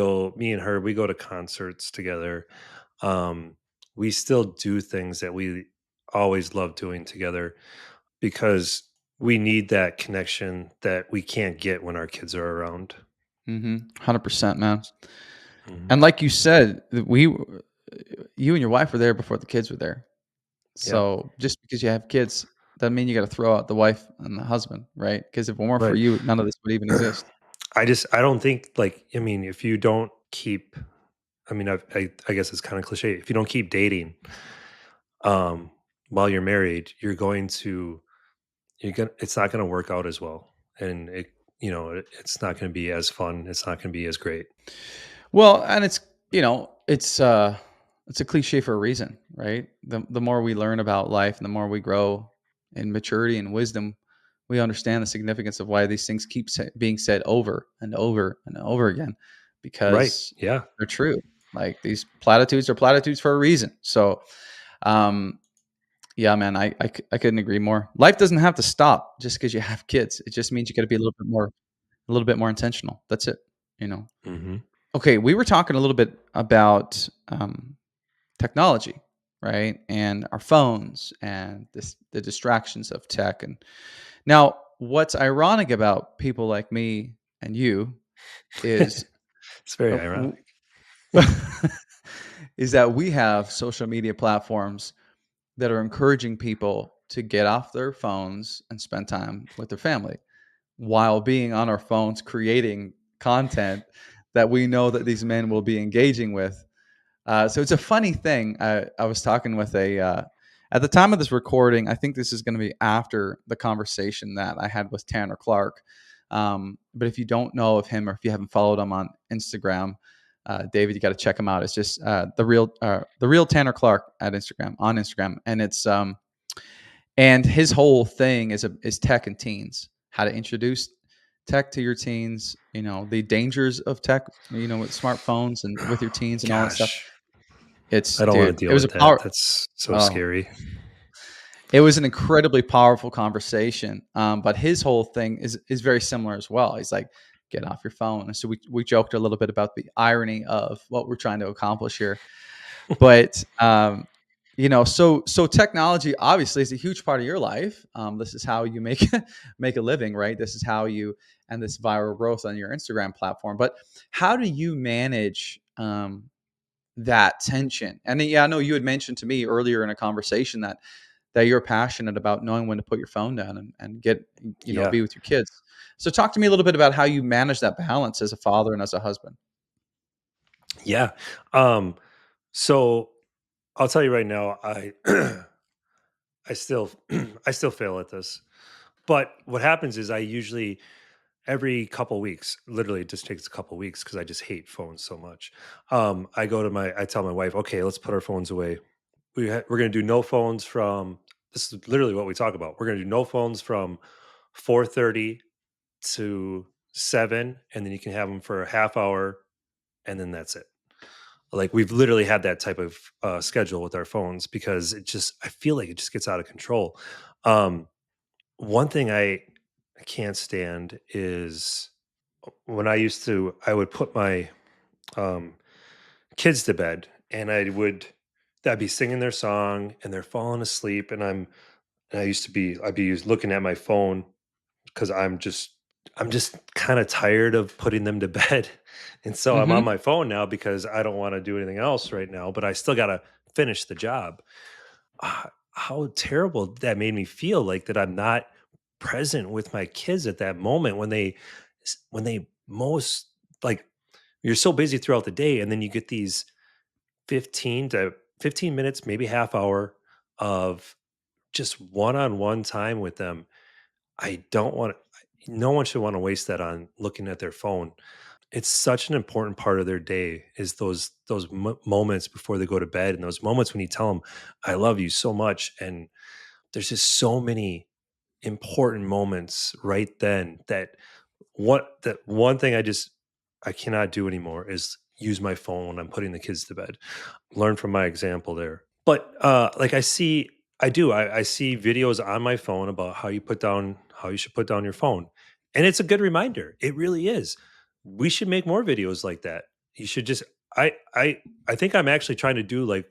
and her, we go to concerts together. Um, we still do things that we always love doing together because we need that connection that we can't get when our kids are around. 100%, man. Mhm. And like you said, you and your wife were there before the kids were there. Yeah. So just because you have kids doesn't mean you got to throw out the wife and the husband, right? Because if it weren't for Right. you, none of this would even exist. I don't think, like, I mean, if you don't keep, I mean, I guess it's kind of cliche. If you don't keep dating, um, while you're married, it's not gonna work out as well, and it's not gonna be as fun. It's not gonna be as great. Well, and it's a cliche for a reason, right? The more we learn about life and the more we grow in maturity and wisdom, we understand the significance of why these things keep being said over and over and over again Right? because Yeah. they're true. Like these platitudes are platitudes for a reason. So, um, yeah, man, I couldn't agree more. Life doesn't have to stop just because you have kids. It just means you got to be a little bit more intentional. That's it. You know. Hmm. Okay, we were talking a little bit about technology, right, and our phones and the distractions of tech. And now, what's ironic about people like me and you is It's very uh, ironic. is that we have social media platforms that are encouraging people to get off their phones and spend time with their family while being on our phones creating content that we know that these men will be engaging with. So it's a funny thing. I was talking with at the time of this recording, I think this is going to be after the conversation that I had with Tanner Clark. But if you don't know of him or if you haven't followed him on Instagram, David, you got to check him out. It's just the real Tanner Clark at Instagram on Instagram, and his whole thing is tech and teens, how to introduce tech to your teens, the dangers of tech, with smartphones and with your teens and all that stuff. Gosh, It's I don't want dude, to deal with that. That's so oh, scary. it was an incredibly powerful conversation. But his whole thing is very similar as well. He's like, get off your phone. And so we joked a little bit about the irony of what we're trying to accomplish here. But so technology obviously is a huge part of your life. This is how you make make a living, right? This is how you and this viral growth on your Instagram platform. But how do you manage that tension? And yeah, I know you had mentioned to me earlier in a conversation that you're passionate about knowing when to put your phone down and get Yeah. be with your kids. So talk to me a little bit about how you manage that balance as a father and as a husband. Yeah. Um, so I'll tell you right now, I still I still fail at this. But what happens is I usually every couple weeks, literally it just takes a couple weeks because I just hate phones so much. I tell my wife, okay, let's put our phones away. We're gonna do no phones from this is literally what we talk about. We're gonna do no phones from 4:30 to 7, and then you can have them for a half hour, and then that's it. Like, we've literally had that type of schedule with our phones because I feel like it just gets out of control. Um, One thing I can't stand is when I would put my um, kids to bed, and I'd be singing their song and they're falling asleep, and I'd be looking at my phone because I'm just kind of tired of putting them to bed. And so I'm on Hmm. my phone now because I don't want to do anything else right now, but I still got to finish the job. How terrible that made me feel, like that I'm not present with my kids at that moment when they most, like, you're so busy throughout the day, and then you get these 15 to 15 minutes, maybe half hour of just one-on-one time with them, I don't want no one should want to waste that on looking at their phone. It's such an important part of their day is those moments before they go to bed, and those moments when you tell them, "I love you so much," and there's just so many important moments right then that one thing I cannot do anymore is use my phone when I'm putting the kids to bed. Learn from my example there. But like I see videos on my phone about how you should put down your phone. And it's a good reminder. It really is. We should make more videos like that. You should just I think I'm actually trying to do like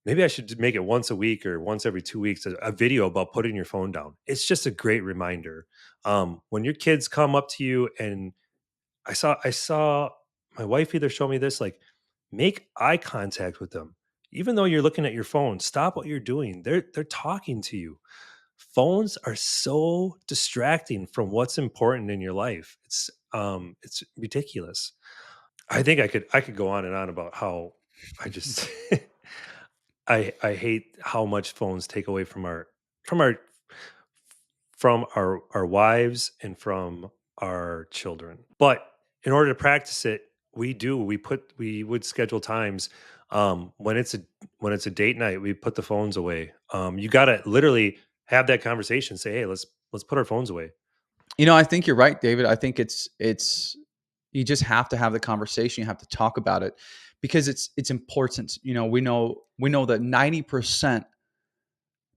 maybe I should make it once a week or once every 2 weeks, a video about putting your phone down. It's just a great reminder. When your kids come up to you, and I saw my wife either show me this, like, make eye contact with them. Even though you're looking at your phone, stop what you're doing. They're talking to you. Phones are so distracting from what's important in your life. It's ridiculous. I think I could go on and on about how I just I hate how much phones take away from our our wives and from our children. But in order to practice it, we would schedule times when it's a date night, we put the phones away. You got to literally have that conversation, say, "Hey, let's put our phones away." I think you're right, David. I think it's you just have to have the conversation. You have to talk about it because it's important. We know that 90%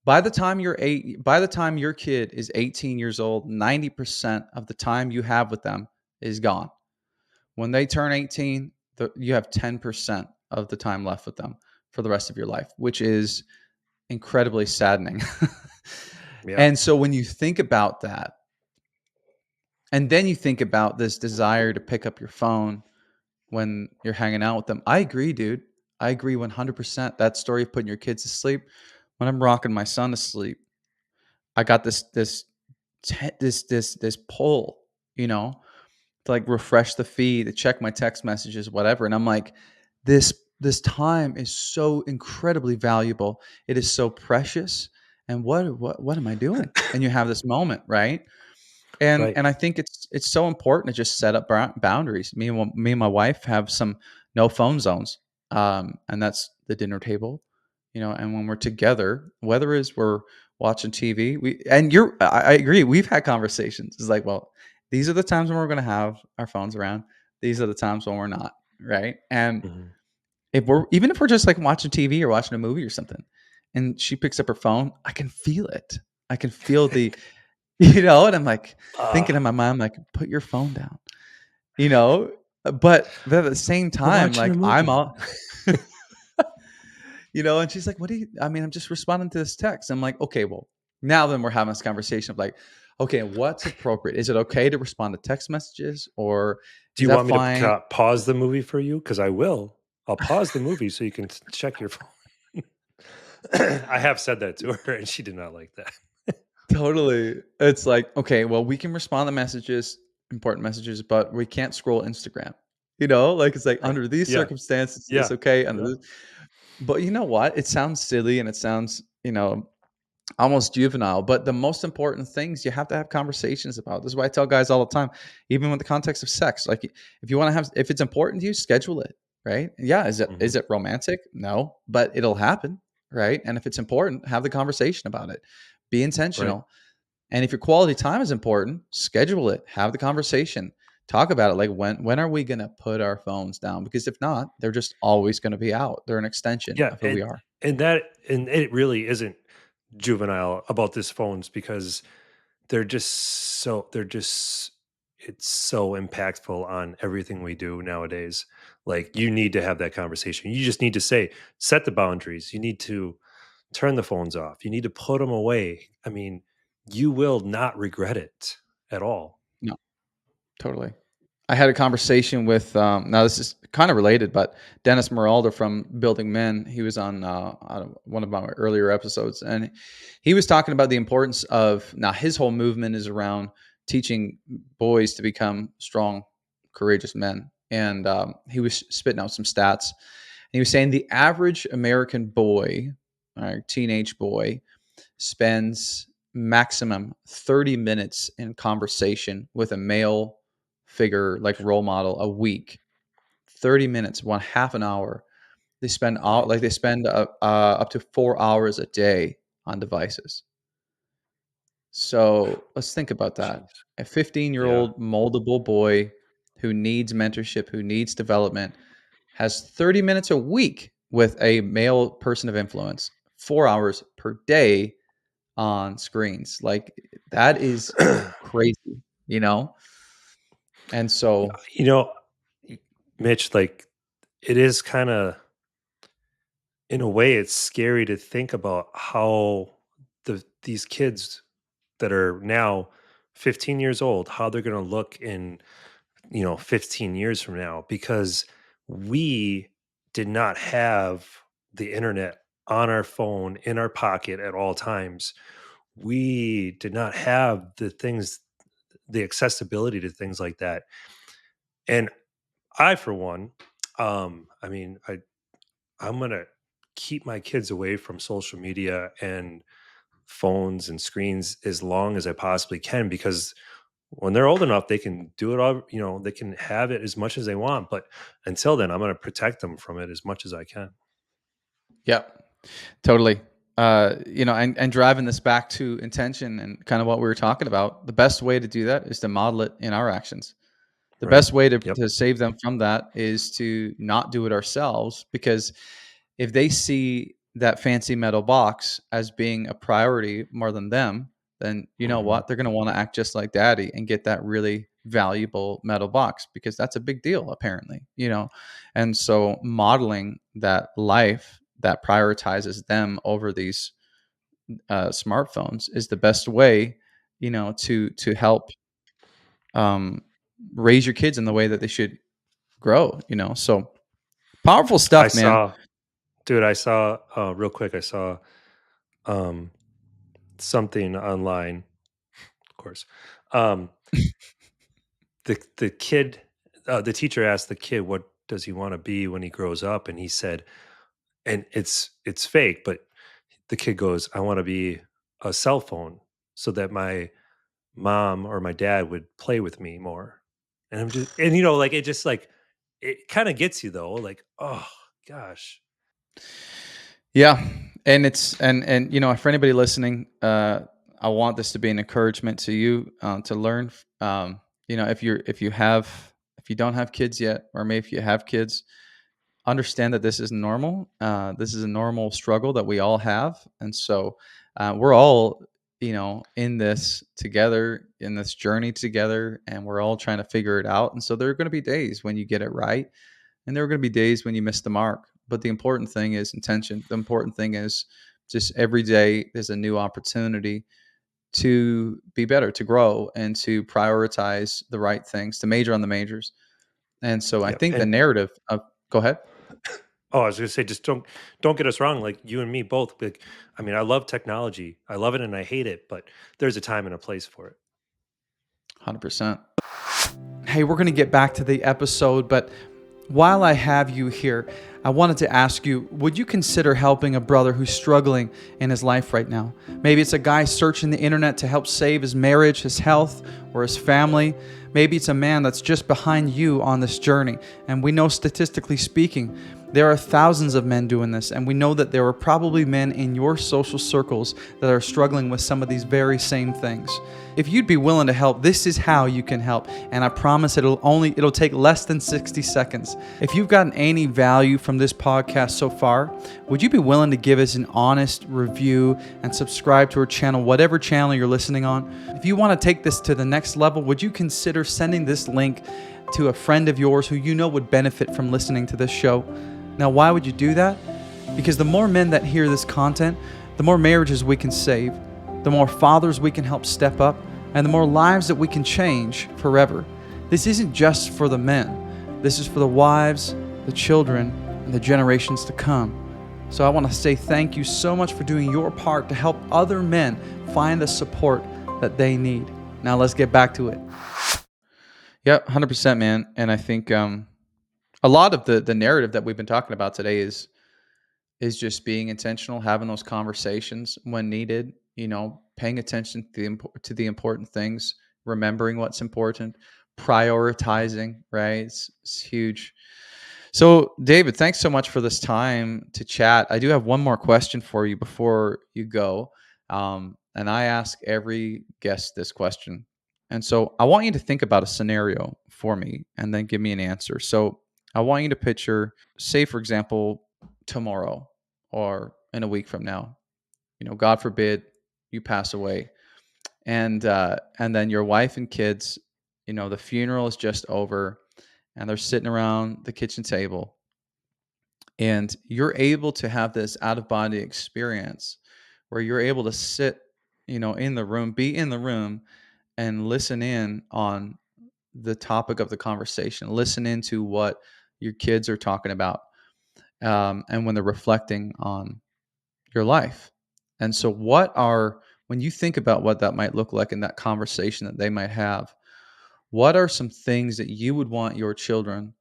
by the time your kid is 18 years old, 90% of the time you have with them is gone. When they turn 18, you have 10% of the time left with them for the rest of your life, which is incredibly saddening. Yeah. And so when you think about that, and then you think about this desire to pick up your phone when you're hanging out with them, I agree, dude. I agree 100%. That story of putting your kids to sleep, when I'm rocking my son to sleep, I got this pull, to like refresh the feed, to check my text messages, whatever. And I'm like, this this time is so incredibly valuable. It is so precious. And what am I doing? And you have this moment, right? And Right. and I think it's so important to just set up boundaries. Me and my wife have some no phone zones, and that's the dinner table, And when we're together, whether is we're watching TV, I agree. We've had conversations. It's like, well, these are the times when we're going to have our phones around. These are the times when we're not, right? And Mhm. even if we're just like watching TV or watching a movie or something, and she picks up her phone, I can feel it. I can feel the and I'm like thinking in Ah, my mind, like, put your phone down, you know? But at the same we're time, watching a like I'm movie. all, and she's like, what do you, I mean, I'm just responding to this text. I'm like, okay, well, now then we're having this conversation of like, okay, what's appropriate? Is it okay to respond to text messages or Do is you that want me to fine? pause the movie for you? Because I will. I'll pause the movie so you can check your phone. I have said that to her, and she did not like that. Totally. It's like, okay, well, we can respond to messages, important messages, but we can't scroll Instagram. Like it's like Right. under these Yeah. circumstances, it's Yeah. okay. Under Yep. this, but you know what? It sounds silly and it sounds, almost juvenile. But the most important things you have to have conversations about. This is why I tell guys all the time, even with the context of sex. Like if you want to have, if it's important to you, schedule it. Right? Yeah. Is it Mhm. is it romantic? No, but it'll happen. Right? And if it's important, have the conversation about it. Be Right. intentional. And if your quality time is important, schedule it, have the conversation, talk about it. Like when are we going to put our phones down? Because if not, they're just always going to be out. They're an extension Yeah, of who we are. and it really isn't juvenile about this phones because they're just it's so impactful on everything we do nowadays. Like, you need to have that conversation. You just need to set the boundaries. You need to turn the phones off. You need to put them away. I mean, you will not regret it at all. No, totally. I had a conversation with now this is kind of related, but Dennis Meralda from Building Men. He was on one of my earlier episodes, and he was talking about the importance of now his whole movement is around teaching boys to become strong, courageous men. And he was spitting out some stats. And he was saying the average American boy, teenage boy, spends maximum 30 minutes in conversation with a male figure like role model a week. 30 minutes, one half an hour. They spend up to 4 hours a day on devices. So let's think about that. Jeez. A Yeah. 15-year-old moldable boy who needs mentorship, who needs development, has 30 minutes a week with a male person of influence, 4 hours per day on screens. Like that is crazy, you know? And so, You know, Mitch, like it is kind of, in a way, it's scary to think about how these kids that are now 15 years old, how they're going to look in, 15 years from now, because we did not have the internet on our phone in our pocket at all times. We did not have the accessibility to things like that. And I, for one, I mean, I'm gonna keep my kids away from social media and phones and screens as long as I possibly can, because when they're old enough, they can do it all, they can have it as much as they want. But until then, I'm going to protect them from it as much as I can. yeah, totally. And driving this back to intention and kind of what we were talking about, the best way to do that is to model it in our actions. The Right. best way to, Yep. to save them from that is to not do it ourselves, because if they see that fancy metal box as being a priority more than them, then you know Hmm. what? They're going to want to act just like daddy and get that really valuable metal box, because that's a big deal, apparently. And so modeling that life that prioritizes them over these smartphones is the best way, to help um, raise your kids in the way that they should grow. So powerful I stuff, man. saw, dude, I saw, real quick, I saw um, something online, of course. Um, the kid, the teacher asked the kid, what does he want to be when he grows up? And he said, and it's fake, but the kid goes, I want to be a cell phone so that my mom or my dad would play with me more. And I'm just, and like it just like it kind of gets you though, like, oh gosh. Yeah, and it's and for anybody listening, I want this to be an encouragement to you to learn. If you don't have kids yet, or maybe if you have kids, understand that this is normal. This is a normal struggle that we all have, and so we're all in this together, in this journey together, and we're all trying to figure it out. And so there are going to be days when you get it right, and there are going to be days when you miss the mark. But the important thing is intention. The important thing is just every day there's a new opportunity to be better, to grow, and to prioritize the right things, to major on the majors. And so I Yeah. think the And narrative of go ahead. oh, I was gonna say, just don't get us wrong. Like you and me both. Like, I mean, I love technology. I love it and I hate it, but there's a time and a place for it. 100%. Hey, we're going to get back to the episode, but while I have you here, I wanted to ask you, would you consider helping a brother who's struggling in his life right now? Maybe it's a guy searching the internet to help save his marriage, his health, or his family. Maybe it's a man that's just behind you on this journey. And we know, statistically speaking, there are thousands of men doing this. And we know that there are probably men in your social circles that are struggling with some of these very same things. If you'd be willing to help, this is how you can help. And I promise it'll take less than 60 seconds. If you've gotten any value from this podcast so far, would you be willing to give us an honest review and subscribe to our channel, whatever channel you're listening on? If you want to take this to the next level, would you consider sending this link to a friend of yours who you know would benefit from listening to this show? Now, why would you do that? Because the more men that hear this content, the more marriages we can save, the more fathers we can help step up, and the more lives that we can change forever. This isn't just for the men. This is for the wives, the children, and the generations to come. So I want to say thank you so much for doing your part to help other men find the support that they need. Now let's get back to it. Yeah, 100%, man. And I think a lot of the narrative that we've been talking about today is is just being intentional, having those conversations when needed, paying attention to to the important things, remembering what's important, prioritizing, right? It's huge. So, David, thanks so much for this time to chat. I do have one more question for you before you go. And I ask every guest this question. And so I want you to think about a scenario for me and then give me an answer. So I want you to picture, say, for example, tomorrow or in a week from now, God forbid you pass away. And then your wife and kids, the funeral is just over and they're sitting around the kitchen table and you're able to have this out of body experience where you're able to sit in the room, be in the room, and listen in on the topic of the conversation, listen into what your kids are talking about, and when they're reflecting on your life. And so when you think about what that might look like in that conversation that they might have, what are some things that you would want your children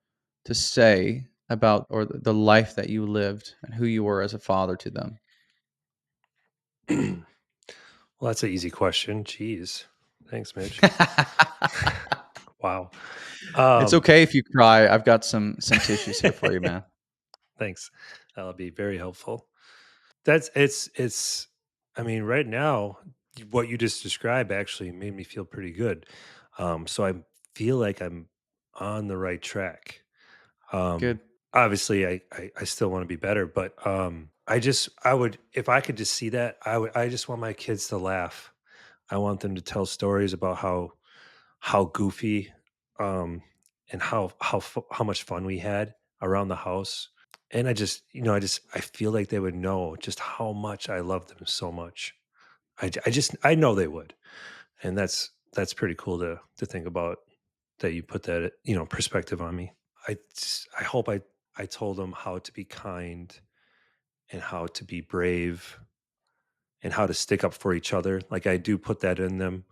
to say about or the life that you lived and who you were as a father to them? Well, that's an easy question. Jeez. Thanks, Mitch. Wow. It's Um, okay if you cry. I've got some tissues here for you, man. Thanks. That'll be very helpful. It's I mean, right now, what you just described actually made me feel pretty good. So I feel like I'm on the right track. Good. Obviously I still want to be better, but I would, if I could just see that, I just want my kids to laugh. I want them to tell stories about how goofy um and how much fun we had around the house. And I feel like they would know just how much I love them so much. I know they would. And that's pretty cool to think about, that you put that, perspective on me. I hope I told them how to be kind and how to be brave and how to stick up for each other. Like, I do put that in them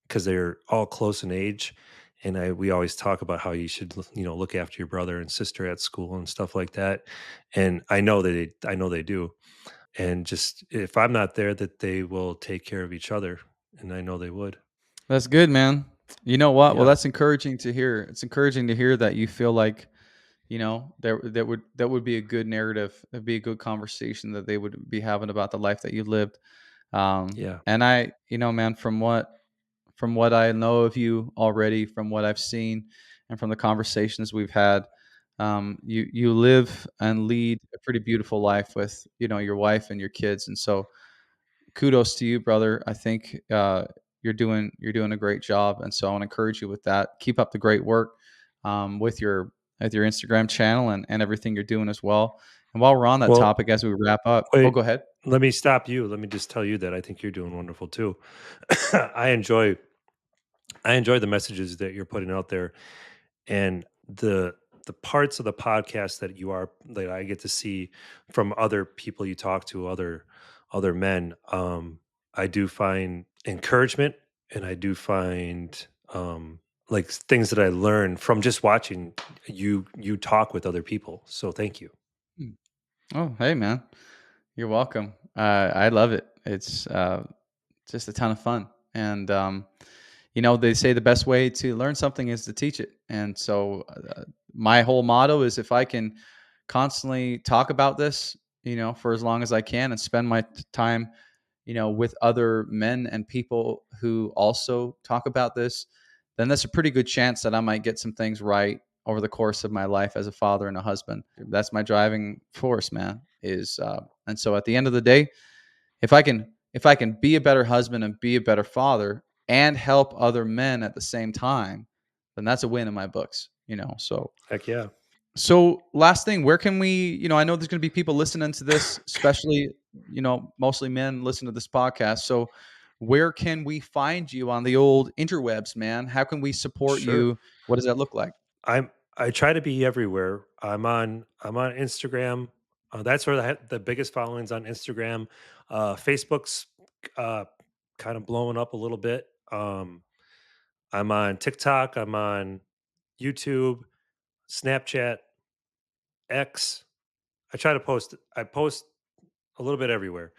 because they're all close in age, and I we always talk about how you should look after your brother and sister at school and stuff like that. And I know they do. And just if I'm not there, that they will take care of each other, and I know they would. That's good, man. You know what? Well, Yeah, that's encouraging to hear. It's encouraging to hear that you feel like, that would be a good narrative. That'd be a good conversation that they would be having about the life that you lived. yeah. And man, from what I know of you already, from what I've seen, and from the conversations we've had, you live and lead a pretty beautiful life with your wife and your kids, and so kudos to you, brother. I think you're doing a great job, and so I want to encourage you with that. Keep up the great work with your Instagram channel and everything you're doing as well. And while we're on that Well, topic, as we wrap up, oh, wait, go ahead. let me stop you. Let me just tell you that I think you're doing wonderful too. I enjoy I enjoy the messages that you're putting out there, and the parts of the podcast that I get to see from other people you talk to, other men. I do find encouragement, and I do find like things that I learn from just watching you talk with other people. So thank you. Hmm. Oh, hey, man, you're welcome. I love it. It's just a ton of fun, and they say the best way to learn something is to teach it. And so my whole motto is if I can constantly talk about this, for as long as I can and spend my time, with other men and people who also talk about this, then that's a pretty good chance that I might get some things right over the course of my life as a father and a husband. That's my driving force, man. And so at the end of the day, if I can be a better husband and be a better father and help other men at the same time, then that's a win in my books. Heck yeah. So last thing, where can I know there's going to be people listening to this, especially, mostly men listen to this podcast. So where can we find you on the old interwebs, man? How can we support Sure. you? What does that look like? I try to be everywhere. I'm on Instagram. That's where the biggest followings on Instagram. Facebook's uh, kind of blowing up a little bit. I'm on TikTok. I'm on YouTube, Snapchat, X. I try to post. I post A little bit everywhere.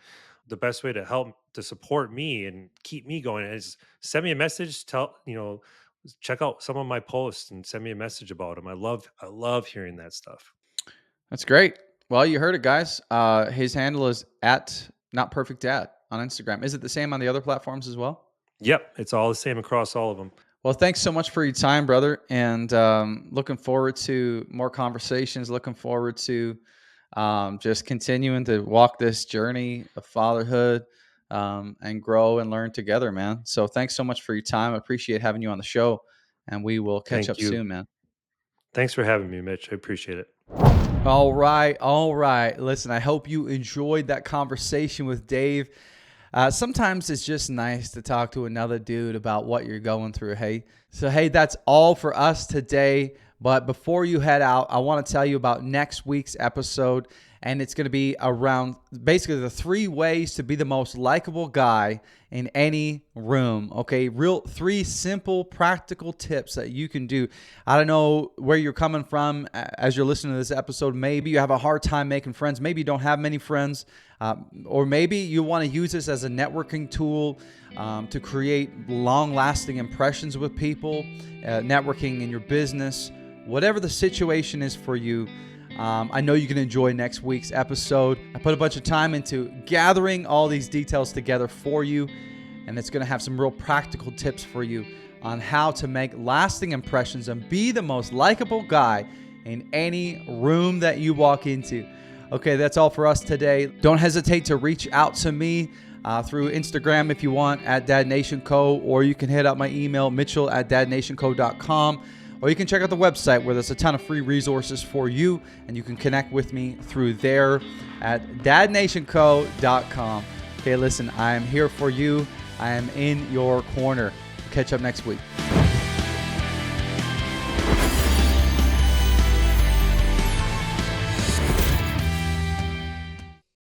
The best way to help to support me and keep me going is send me a message. Check out some of my posts and send me a message about them. I love hearing that stuff. That's great. Well, you heard it, guys. His handle is at Not Perfect Dad on Instagram. Is it the same on the other platforms as well? Yep, it's all the same across all of them. Well, thanks so much for your time, brother. And looking forward to more conversations. Looking forward to just continuing to walk this journey of fatherhood and grow and learn together, man. So thanks so much for your time. I appreciate having you on the show. And we will catch Thank up you. soon, man. Thanks for having me, Mitch. I appreciate it. All right. All right. Listen, I hope you enjoyed that conversation with Dave. Sometimes it's just nice to talk to another dude about what you're going through. Hey, so hey, that's all for us today. But before you head out, I want to tell you about next week's episode. And it's going to be around basically the 3 ways to be the most likable guy in any room. Okay, real 3 simple, practical tips that you can do. I don't know where you're coming from as you're listening to this episode. Maybe you have a hard time making friends. Maybe you don't have many friends. Or maybe you want to use this as a networking tool to create long-lasting impressions with people, networking in your business, whatever the situation is for you. I know you can enjoy next week's episode. I put a bunch of time into gathering all these details together for you, and it's going to have some real practical tips for you on how to make lasting impressions and be the most likable guy in any room that you walk into. Okay, that's all for us today. Don't hesitate to reach out to me through Instagram if you want at DadNationCo, or you can hit up my email, mitchell@dadnationco.com. Or you can check out the website where there's a ton of free resources for you, and you can connect with me through there at dadnationco.com. Okay, listen, I am here for you. I am in your corner. Catch up next week.